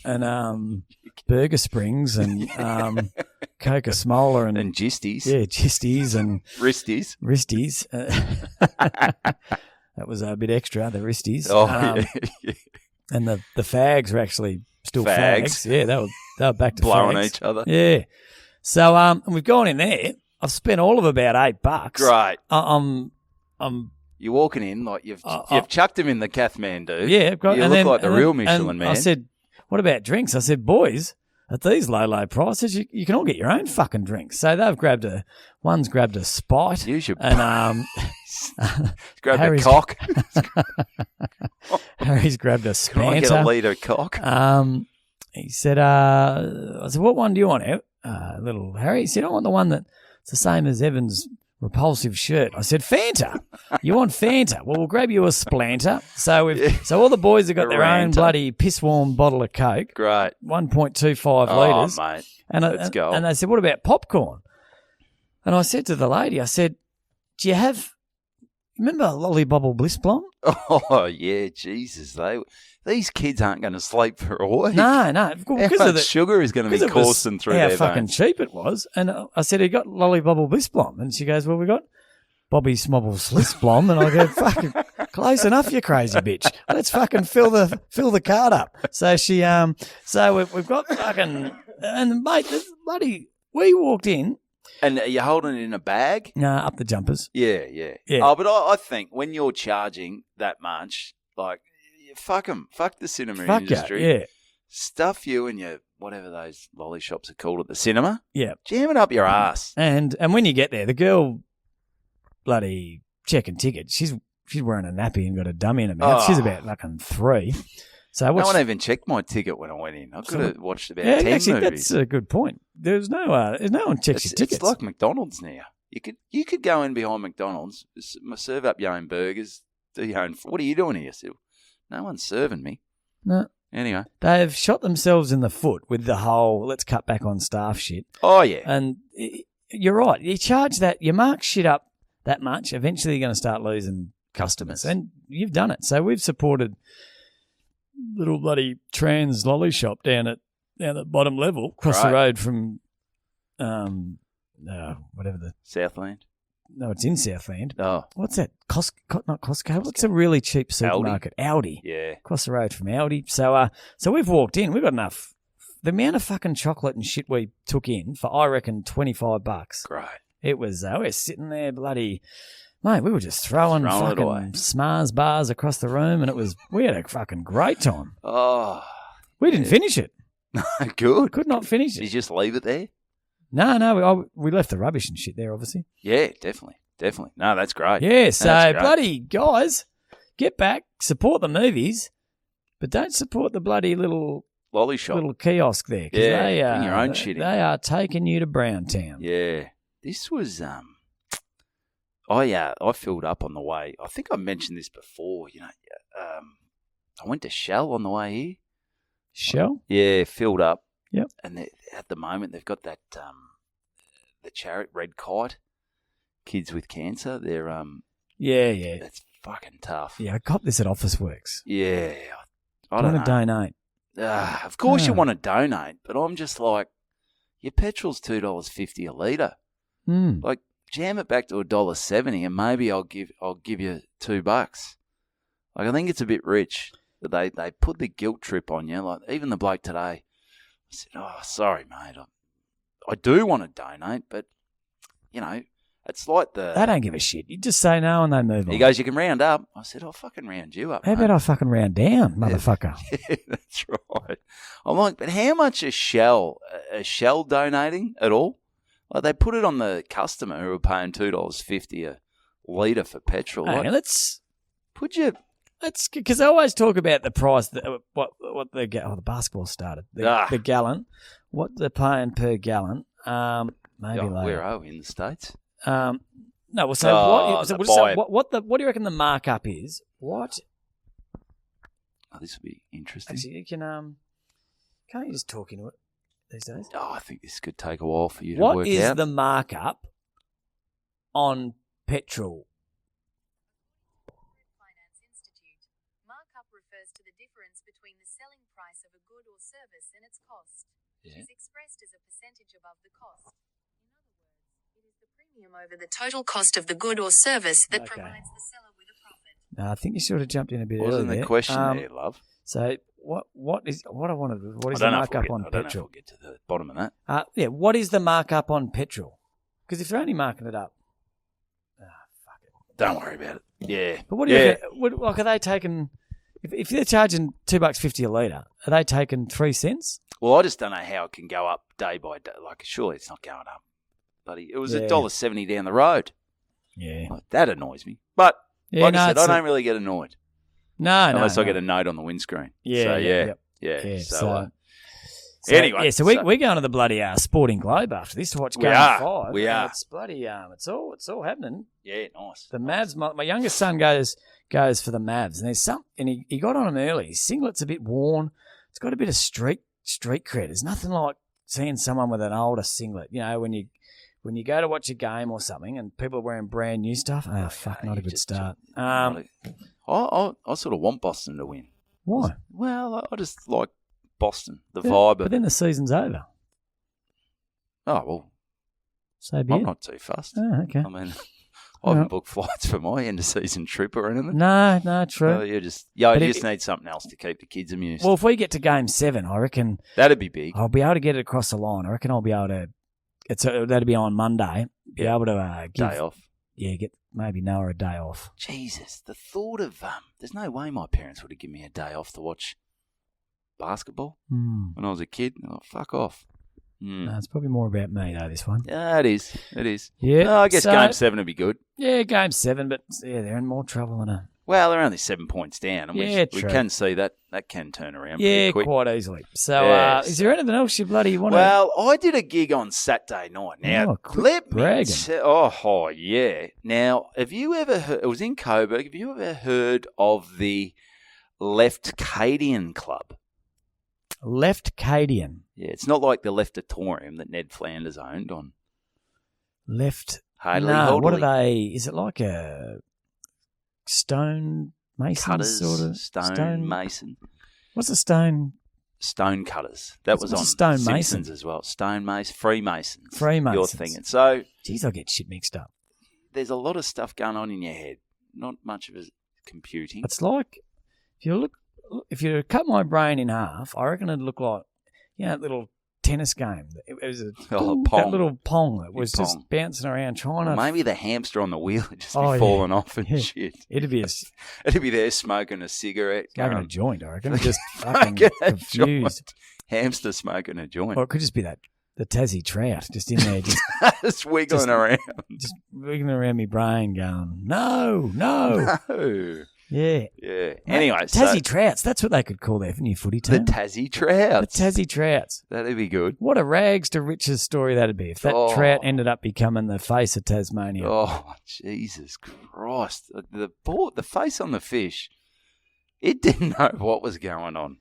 and Burger Springs and Coca Smola And gisties. yeah, gisties and Wristies. wristies. That was a bit extra, the wristies. Oh, yeah. And the fags were actually still fags. Yeah, they were back to Blowing fags. each other. Yeah. So and we've gone in there. I've spent all of about $8. Great. I'm You're walking in like you've chucked him in the Kathmandu. yeah. You look like the real Michelin man. I said, "What about drinks?" I said, "Boys, at these low prices, you can all get your own fucking drinks." So they've one's grabbed a Sprite, Use your and grab Harry's- a cock. Harry's grabbed a Can I get a Banter. litre cock? He said, I said, "What one do you want, little Harry?" He said, "I want the one that's the same as Evan's repulsive shirt. I said, Fanta. You want Fanta? Well, we'll grab you a Splanter. So all the boys have got their own bloody piss-warm bottle of Coke. Great. 1.25 litres. Oh, mate. Let's go. And they said, what about popcorn? And I said to the lady, I said, do you have, remember Lollybobble Bliss Blom? Oh, yeah, Jesus. These kids aren't going to sleep for a week. No. How much sugar is going to be coursing through their veins? How fucking cheap it was. And I said, you got Lollybobble Bliss Blom? And she goes, well, we got Bobby Smobbles Bliss Blom. And I go, fucking close enough, you crazy bitch. Let's fucking fill the card up. So we've got fucking, and mate, this bloody, we walked in. And are you holding it in a bag? No, up the jumpers. Yeah. Oh, but I think when you're charging that much, like, fuck them. Fuck the cinema industry. Yeah. Stuff you and your, whatever those lolly shops are called at the cinema. Yeah. Jam it up your ass. And when you get there, the girl bloody checking ticket, she's wearing a nappy and got a dummy in her mouth. She's about fucking 3. So no one even checked my ticket when I went in. I could have watched about 10 actually, movies. That's a good point. There's no one checks your tickets. It's like McDonald's now. You could go in behind McDonald's, serve up your own burgers, do your own. What are you doing here, Sil? No one's serving me. No. Anyway. They've shot themselves in the foot with the whole let's cut back on staff shit. Oh, yeah. And you're right. You charge that, you mark shit up that much, eventually you're going to start losing customers. And you've done it. So we've supported little bloody trans lolly shop down at the bottom level, across the road from whatever the... Southland? No, it's in Southland. Oh. What's that? Not Costco. What's a really cheap supermarket? Aldi. Yeah. Across the road from Aldi. So we've walked in. We've got enough. The amount of fucking chocolate and shit we took in for, I reckon, $25. Great. It was, we're sitting there bloody... Mate, we were just throwing fucking Smars bars across the room, and we had a fucking great time. Oh. We didn't finish it. Good. Could not finish it. Did you just leave it there? No, we left the rubbish and shit there, obviously. Yeah, definitely. No, that's great. Yeah, so bloody guys, get back, support the movies, but don't support the bloody little lolly shop, little kiosk there. Yeah, bring your own shit in. They are taking you to Browntown. Yeah, this was I filled up on the way. I think I mentioned this before. I went to Shell on the way here. Shell? Yeah, filled up. Yep. And at the moment, they've got that the Charity Red Kite Kids with Cancer. They're yeah. That's fucking tough. Yeah, I got this at Officeworks. Yeah, I don't want to donate. Of course you want to donate, but I'm just like, your petrol's $2.50 a litre. Like, jam it back to $1.70, and maybe I'll give you $2. Like, I think it's a bit rich that they put the guilt trip on you. Like, even the bloke today, I said, "Oh, sorry, mate. I do want to donate, but it's like the." They don't give a shit. You just say no and they move on. He goes, "You can round up." I said, "I'll fucking round you up." How about I fucking round down, motherfucker? Yeah, that's right. I'm like, but how much is Shell donating at all? Like, they put it on the customer who are paying $2.50 a litre for petrol. Hey, Let's because I always talk about the price what the basketball started the gallon, what they're paying per gallon. Maybe later. Where are we in the States? No, well, so what do you reckon the markup is? What? Oh, this will be interesting. Actually, you can can't you just talk into it these days? Oh, I think this could take a while for you to work out. What is the markup on petrol? Refers to the difference between the selling price of a good or service and its cost. It is expressed as a percentage above the cost. In other words, it is the premium over the total cost of the good or service that provides the seller with a profit. No, I think you sort of jumped in a bit earlier. Wasn't the question there, love? So what is the markup on petrol? I don't know if we'll get to the bottom of that. What is the markup on petrol? Because if they're only marking it up, fuck it. Don't worry about it. Yeah. But what do you reckon? Like, are they taking? If they're charging $2.50 a litre, are they taking 3 cents? Well, I just don't know how it can go up day by day. Like, surely it's not going up. Buddy, it was $1.70 down the road. Yeah. Like, that annoys me. But, I said, I don't really get annoyed. Unless I get a note on the windscreen. Yeah. So, yeah. So So, Anyway, yeah, so we're going to the bloody Sporting Globe after this to watch Game 5. We are. It's bloody it's all happening. Yeah, nice. The Mavs. My youngest son goes for the Mavs, and there's and he got on him early. His singlet's a bit worn. It's got a bit of street cred. There's nothing like seeing someone with an older singlet. You know, when you go to watch a game or something, and people are wearing brand new stuff. Oh fuck, not a good start. I sort of want Boston to win. Why? Well, I just like Boston, the vibe. But then the season's over. Oh well, so be I'm it. not too fussed. Oh, okay. I mean, I haven't booked flights for my end of season trip or anything. No, true. So you just need something else to keep the kids amused. Well, if we get to Game 7, I reckon that'd be big. I'll be able to get it across the line. I reckon I'll be able to. That'll be on Monday. Be able to give day off. Yeah, get maybe Noah a day off. Jesus, the thought of there's no way my parents would have given me a day off to watch basketball when I was a kid. Oh, fuck off. No, it's probably more about me though. This one. Yeah, it is. It is. Yeah, I guess Game 7 would be good. Yeah, Game 7, but they're in more trouble than a. Well, they're only 7 points down, and we true. can see that can turn around pretty quick. Quite easily. So, is there anything else you bloody want to... Well, I did a gig on Saturday night. Now, let me yeah. Now, have you ever heard... It was in Coburg. Have you ever heard of the Left-Cadian Club? Left-Cadian? Yeah, it's not like the Leftatorium that Ned Flanders owned on... Hardly. No, what are they... Is it like a... Stone mason cutters, sort of stone mason. What's a stone? Stone cutters. That was on stone Simpsons mason as well. Stone mason, Freemasons. Freemasons. Your thing. And so, geez, I get shit mixed up. There's a lot of stuff going on in your head. Not much of it computing. It's like if you cut my brain in half, I reckon it'd look like that little tennis game. It was pong. That little pong that was just bouncing around trying to... Maybe the hamster on the wheel would just be falling off and shit. It'd be there smoking a cigarette. Smoking a joint, I reckon. Just fucking confused. Hamster smoking a joint. Or it could just be the Tassie trout just in there. Just wiggling around. Just wiggling around my brain going, no. Yeah. Anyway, Tassie Trouts, that's what they could call their new footy team. The Tassie Trouts. The Tassie Trouts. That'd be good. What a rags to riches story that'd be if that trout ended up becoming the face of Tasmania. Oh, Jesus Christ. The face on the fish, it didn't know what was going on.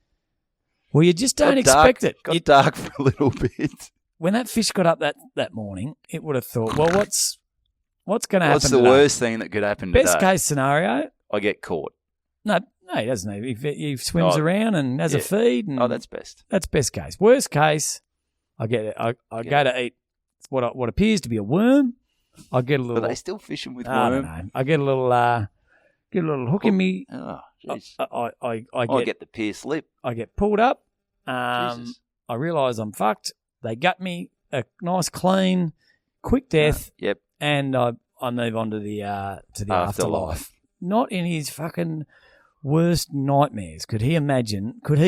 Well, you just don't expect it. Got dark for a little bit. When that fish got up that morning, it would have thought, well, what's going to happen What's the worst thing that could happen today? Best case scenario... I get caught. No, he doesn't. He swims around and has a feed. And that's best. That's best case. Worst case, I get it. I go to eat what appears to be a worm. I get a little. Are they still fishing with worm? I don't know. I get a little hook in me. Oh, jeez. I get the pierced lip. I get pulled up. Jesus. I realise I'm fucked. They gut me a nice, clean, quick death. Yep. And I move on to the afterlife. Not in his fucking worst nightmares could he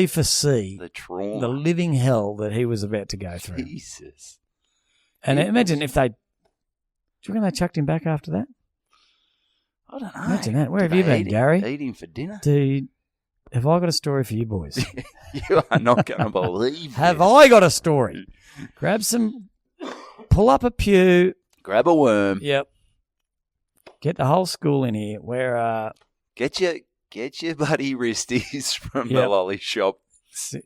foresee the trauma, the living hell that he was about to go through. Jesus. And imagine if do you reckon they chucked him back after that? I don't know. Imagine that. Where have you been, Gary? Eating for dinner? Dude, have I got a story for you boys? You are not going to believe Have this. I got a story? Pull up a pew. Grab a worm. Yep. Get the whole school in here. Get your bloody wristies from the lolly shop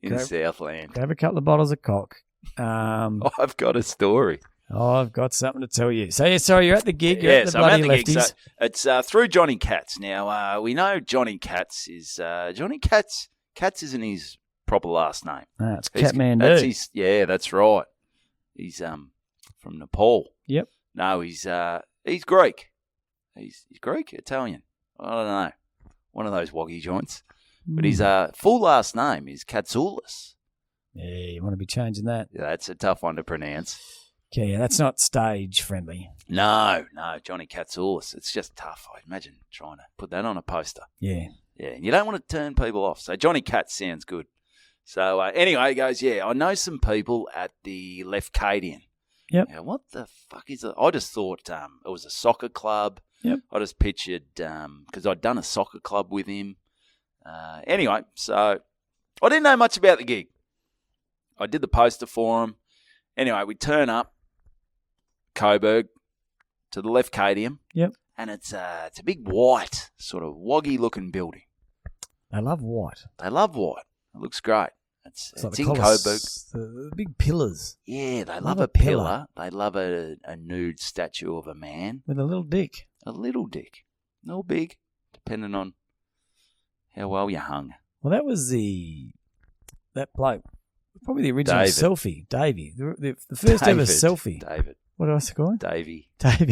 in Southland. Grab a couple of bottles of cock. I've got a story. I've got something to tell you. So you're at the gig. You're at the bloody I'm at the lefties. gig. So it's through Johnny Katz. Now we know Johnny Katz is Johnny Katz. Katz isn't his proper last name. No, it's Kathmandu. That's right. He's from Nepal. Yep. No, he's Greek. He's Greek, Italian. I don't know. One of those woggy joints. But his full last name is Katsoulis. Yeah, you want to be changing that. Yeah, that's a tough one to pronounce. Okay, yeah, that's not stage friendly. No, Johnny Katsoulis. It's just tough. I imagine trying to put that on a poster. Yeah. Yeah, and you don't want to turn people off. So Johnny Katz sounds good. So anyway, he goes, I know some people at the Left-Cadian. Yep. Now, what the fuck is it? I just thought it was a soccer club. Yep. I just pictured, because I'd done a soccer club with him. Anyway, so I didn't know much about the gig. I did the poster for them. Anyway, we turn up Coburg to the Lefkadium. Yep. And it's a big white, sort of woggy-looking building. They love white. They love white. It looks great. It's like in the Coburg. The big pillars. Yeah, they love a pillar. They love a nude statue of a man. With a little dick. A little dick. No big, depending on how well you hung. Well, that was that bloke. Probably the original David. selfie. Davey. The first ever selfie. David. What do I call it? Davey. David.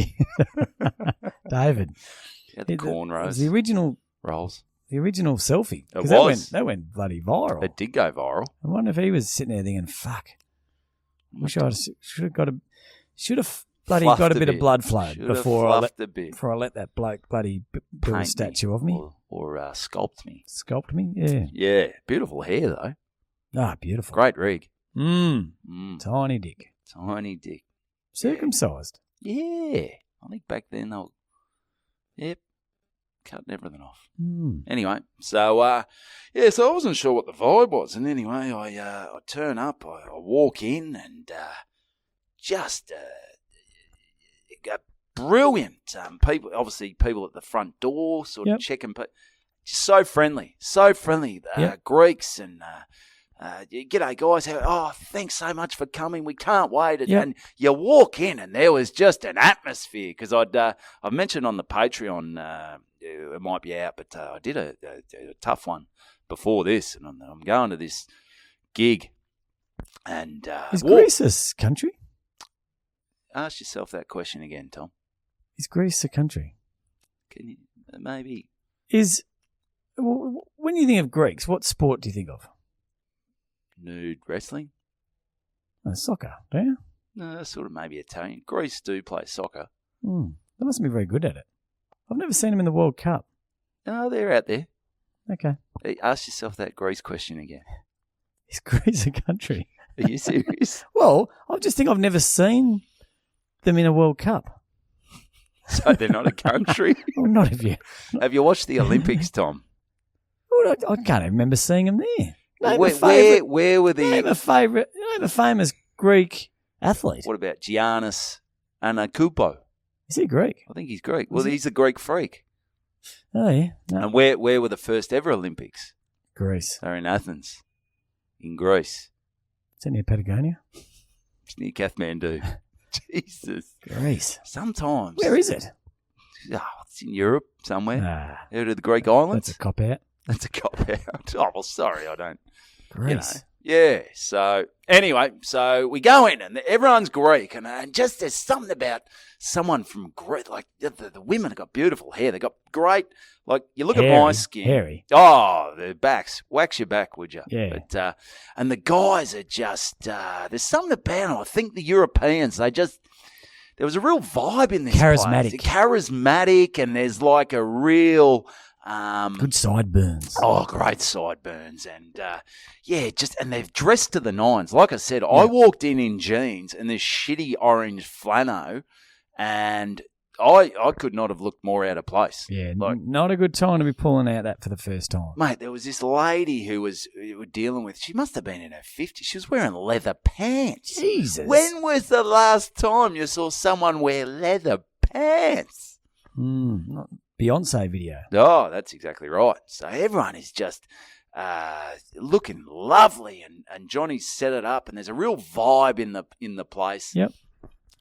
He had the cornrows. It was the original rolls. The original selfie. It was. That went bloody viral. It did go viral. I wonder if he was sitting there thinking, fuck. Wish I should have bloody got a bit of blood flow before I let that bloke bloody build a statue of me. Or sculpt me. Sculpt me? Yeah. Yeah. Beautiful hair, though. Ah, beautiful. Great rig. Tiny dick. Tiny dick. Circumcised. Yeah. I think back then they were, cutting everything off. Anyway, so so I wasn't sure what the vibe was, and anyway, I turn up, I walk in, and just brilliant people. Obviously, people at the front door, sort of checking. Just so friendly. Greeks and. G'day guys, thanks so much for coming, we can't wait. And you walk in and there was just an atmosphere, because I've mentioned on the Patreon, it might be out, but I did a tough one before this, and I'm going to this gig. And is Greece a country? Ask yourself that question again, Tom. Is Greece a country? Can you maybe? When you think of Greeks, what sport do you think of? Nude wrestling? Soccer, do you? No, sort of maybe Italian. Greece do play soccer. They must be very good at it. I've never seen them in the World Cup. No, they're out there. Okay. Hey, ask yourself that Greece question again. Is Greece a country? Are you serious? Well, I just think I've never seen them in a World Cup. So they're not a country? Well, not if you... Have you watched the Olympics, Tom? Well, I can't even remember seeing them there. Where were the... Name a famous Greek athlete. What about Giannis Antetokounmpo? Is he Greek? I think he's Greek. Well, he's a Greek freak. Oh, yeah. No. And where were the first ever Olympics? Greece. They're in Athens, in Greece. Is that near Patagonia? It's near Kathmandu. Jesus. Greece. Sometimes. Where is it? Oh, it's in Europe somewhere. Out of the Greek islands. That's a cop-out. That's a cop-out. Oh, well, sorry, I don't. Greece. Yeah. So, anyway, we go in and everyone's Greek. And just there's something about someone from Greece. Like, the women have got beautiful hair. They've got great, like, you look at my skin. Hairy. Oh, the backs. Wax your back, would you? Yeah. But, and the guys are just, there's something about them. I think the Europeans, there was a real vibe in this Charismatic. place. Charismatic, and there's like a real... good sideburns. Oh, great sideburns. And, and they've dressed to the nines. Like I said, I walked in jeans and this shitty orange flannel, and I could not have looked more out of place. Yeah, not a good time to be pulling out that for the first time. Mate, there was this lady who we were dealing with. She must have been in her 50s. She was wearing leather pants. Jesus. When was the last time you saw someone wear leather pants? Not Beyonce video. Oh, that's exactly right. So everyone is just looking lovely, and Johnny's set it up, and there's a real vibe in the place. Yep.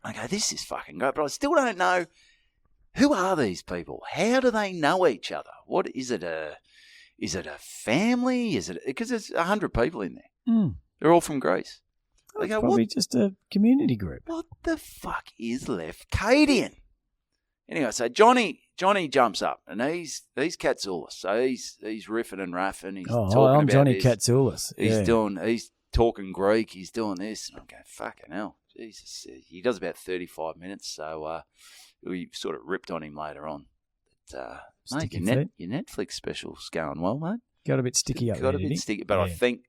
I go, this is fucking great, but I still don't know, who are these people? How do they know each other? What is it? Is it a family? Is it because there's 100 people in there? They're all from Greece. They go, probably just a community group. What the fuck is Lefkadian? Anyway, so Johnny jumps up, and he's Katsoulis. So he's riffing and raffing. He's talking I'm about Johnny this. Katsoulis. He's talking Greek. He's doing this, and I'm going, fucking hell, Jesus. He does about 35 minutes. So we sort of ripped on him later on. But, mate, your Netflix special's going well, mate. Got a bit sticky up there. Got a bit sticky, but I think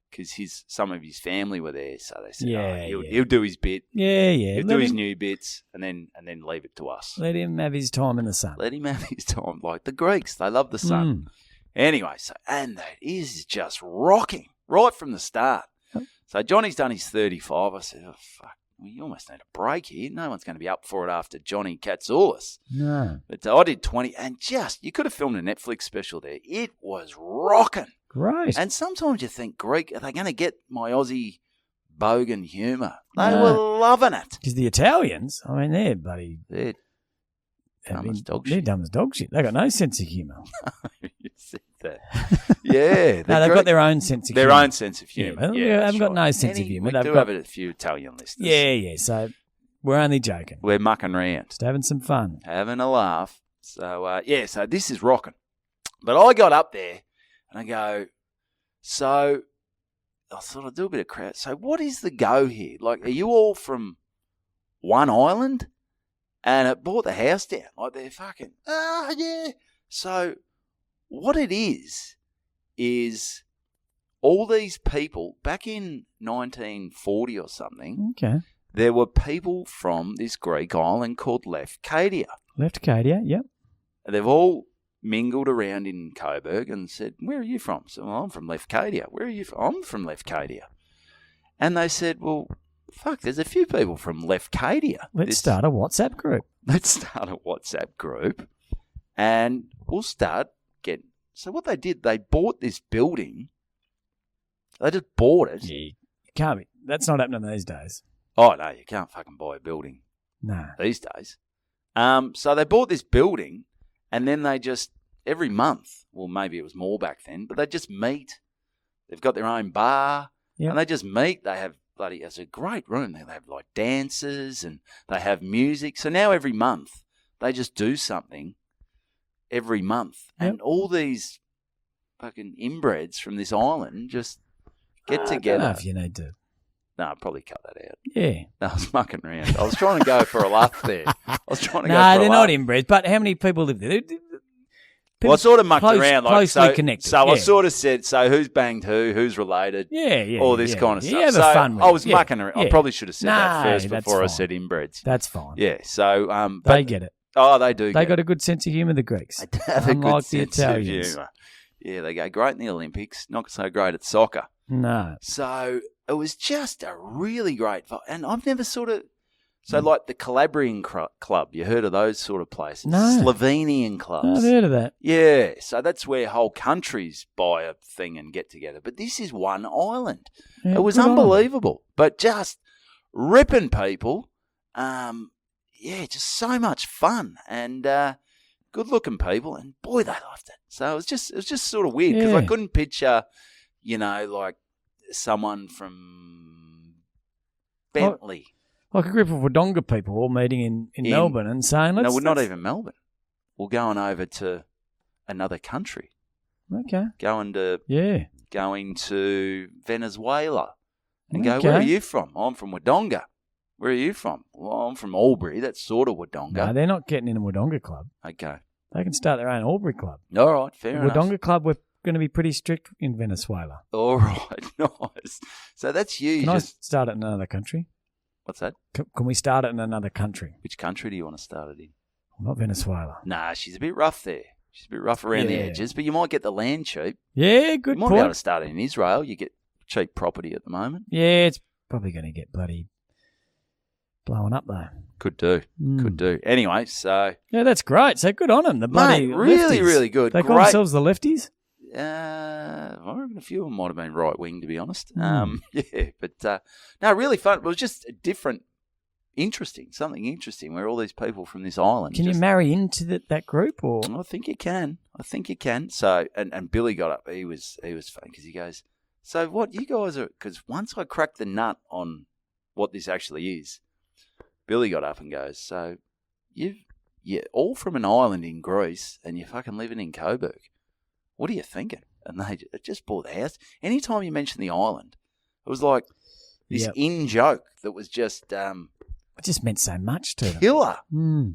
because some of his family were there, so they said, he'll do his bit. Yeah. He'll do his new bits, and then leave it to us. Let him have his time in the sun. Let him have his time, like the Greeks. They love the sun. Anyway, and that is just rocking right from the start. So Johnny's done his 35. I said, oh, fuck, we almost need a break here. No one's going to be up for it after Johnny Katsoulis. No. But I did 20, and you could have filmed a Netflix special there. It was rocking. Great. And sometimes you think, Greek, are they going to get my Aussie bogan humour? They were loving it. Because the Italians, I mean, they're bloody... They're dumb as dog shit. They're dumb as dog shit. They got no sense of humour. You said that. Yeah. No, they've got their own sense of humour. Their own sense of humour. Yeah, they haven't got no sense of humour. We do have a few Italian listeners. Yeah. So we're only joking. We're mucking around. Just having some fun. Having a laugh. So, so this is rocking. But I got up there and I go, so I thought I'd do a bit of crowd. So what is the go here? Like, are you all from one island? And it brought the house down. Like, they're fucking, yeah. So what it is all these people, back in 1940 or something, okay, there were people from this Greek island called Lefkadia. Lefkadia, yep. They've all mingled around in Coburg and said, where are you from? So, well, I'm from Lefkadia. Where are you from? I'm from Lefkadia. And they said, well, fuck, there's a few people from Lefkadia. Let's start a WhatsApp group. And we'll start getting... So what they did, they bought this building. They just bought it. Yeah, you can't be... That's not happening these days. Oh, no, you can't fucking buy a building these days. So they bought this building, and then they just, every month, well, maybe it was more back then, but they just meet. They've got their own bar, and they just meet. They have it's a great room. They have like dances, and they have music. So now every month, they just do something every month. Yep. And all these fucking inbreds from this island just get together. I don't know if you need to. No, I'll probably cut that out. Yeah. No, I was mucking around. I was trying to go for a laugh there. No, they're not inbred, but how many people live there? Well, I sort of mucked around. Like, closely connected. So I sort of said, so who's banged who's related? Yeah. All this kind of stuff. Have fun with I was mucking around. I probably should have said that first before I said inbreds. That's fine. Yeah, so... they get it. Oh, they do. They got a good sense of humour, the Greeks. They have a good sense of humour. Yeah, they go great in the Olympics, not so great at soccer. No. So it was just a really great... And I've never sort of... So like the Calabrian Club, you heard of those sort of places? No. Slovenian clubs. I've heard of that. Yeah, so that's where whole countries buy a thing and get together. But this is one island. Yeah, it was unbelievable. But just ripping people. Just so much fun and good-looking people. And boy, they loved it. So it was just sort of weird because I couldn't picture, like someone from Bentley. Like a group of Wodonga people all meeting in Melbourne and saying, No, we're not even Melbourne. We're going over to another country. Okay. Going to Venezuela. And go, Okay. where are you from? I'm from Wodonga. Where are you from? Well, I'm from Albury. That's sort of Wodonga. No, they're not getting in a Wodonga club. Okay. They can start their own Albury club. All right, fair enough. Wodonga club, we're going to be pretty strict in Venezuela. All right, nice. So that's you. Can I start it in another country? What's that? Can we start it in another country? Which country do you want to start it in? Not Venezuela. Nah, she's a bit rough there. She's a bit rough around the edges, but you might get the land cheap. Yeah, good point. You might be able to start it in Israel. You get cheap property at the moment. Yeah, it's probably going to get bloody blowing up though. Could do. Could do. Anyway, so... Yeah, that's great. So good on them. The bloody really, lefties. really good. They call themselves the lefties? I reckon a few of them might have been right wing, to be honest. But really fun. It was just something interesting where all these people from this island. Can you marry into that group, or? I think you can. So, and Billy got up. He was funny because he goes, so what you guys are? Because once I cracked the nut on what this actually is, Billy got up and goes, so you're all from an island in Greece and you're fucking living in Coburg. What are you thinking? And they just bought the house. Anytime you mention the island, it was like this in joke that was just... it just meant so much to them.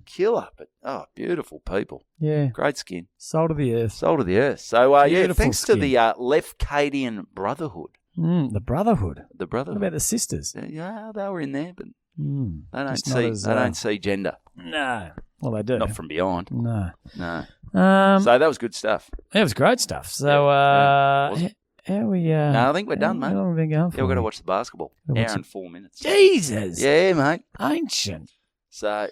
Killer. But, beautiful people. Yeah. Great skin. Soul of the earth. So, thanks to the Lefkadian Brotherhood. The Brotherhood. The Brotherhood. What about the sisters? Yeah, they were in there, but they don't see gender. No. Well, they do. Not from beyond. No. So that was good stuff. It was great stuff. So, How we? No, I think we're done, mate. How long have we been going for? Yeah, we've got to watch the basketball. Gotta watch Hour and 4 minutes. Jesus. Yeah, mate. Ancient. So,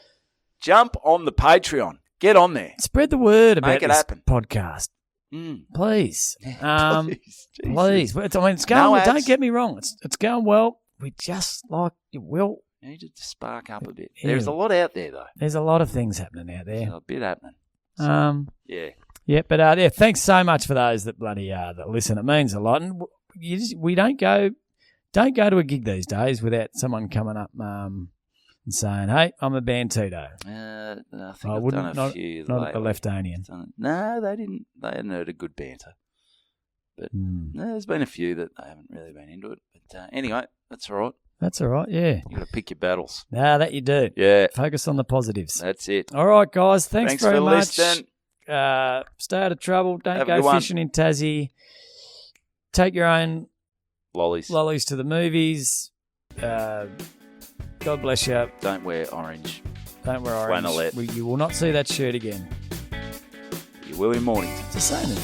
jump on the Patreon. Get on there. Spread the word about Make it this happen. podcast, please. Please. Please. Jesus. It's going. No Don't ads. get me wrong. It's going well. We just like it will. Need it to spark up a bit. Yeah. There's a lot out there, though. There's a lot of things happening out there. There's a bit happening. So, yeah. Yeah, but yeah, thanks so much for those that bloody that listen. It means a lot, and we don't go to a gig these days without someone coming up and saying, "Hey, I'm a Bantudo." I think I've done a few. Not at the Leftonian. No, they didn't. They hadn't heard a good banter. But no, there's been a few that they haven't really been into it. But anyway, that's all right. That's all right. Yeah. You got to pick your battles. Nah, that you do. Yeah. Focus on the positives. That's it. All right, guys. Thanks very for much. listening. Stay out of trouble. Don't Have a go good one. fishing in Tassie. Take your own Lollies. to the movies. God bless you. Don't wear orange. Don't wear orange. Flannelette. You will not see that shirt again. You will in Mornington. It's the same.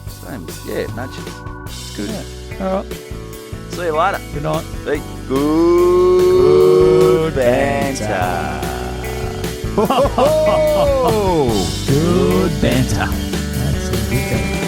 Same. Yeah, nudges. It's good. Yeah. All right. See you later. Good night. See. Good banter. Good banter. That's a good thing.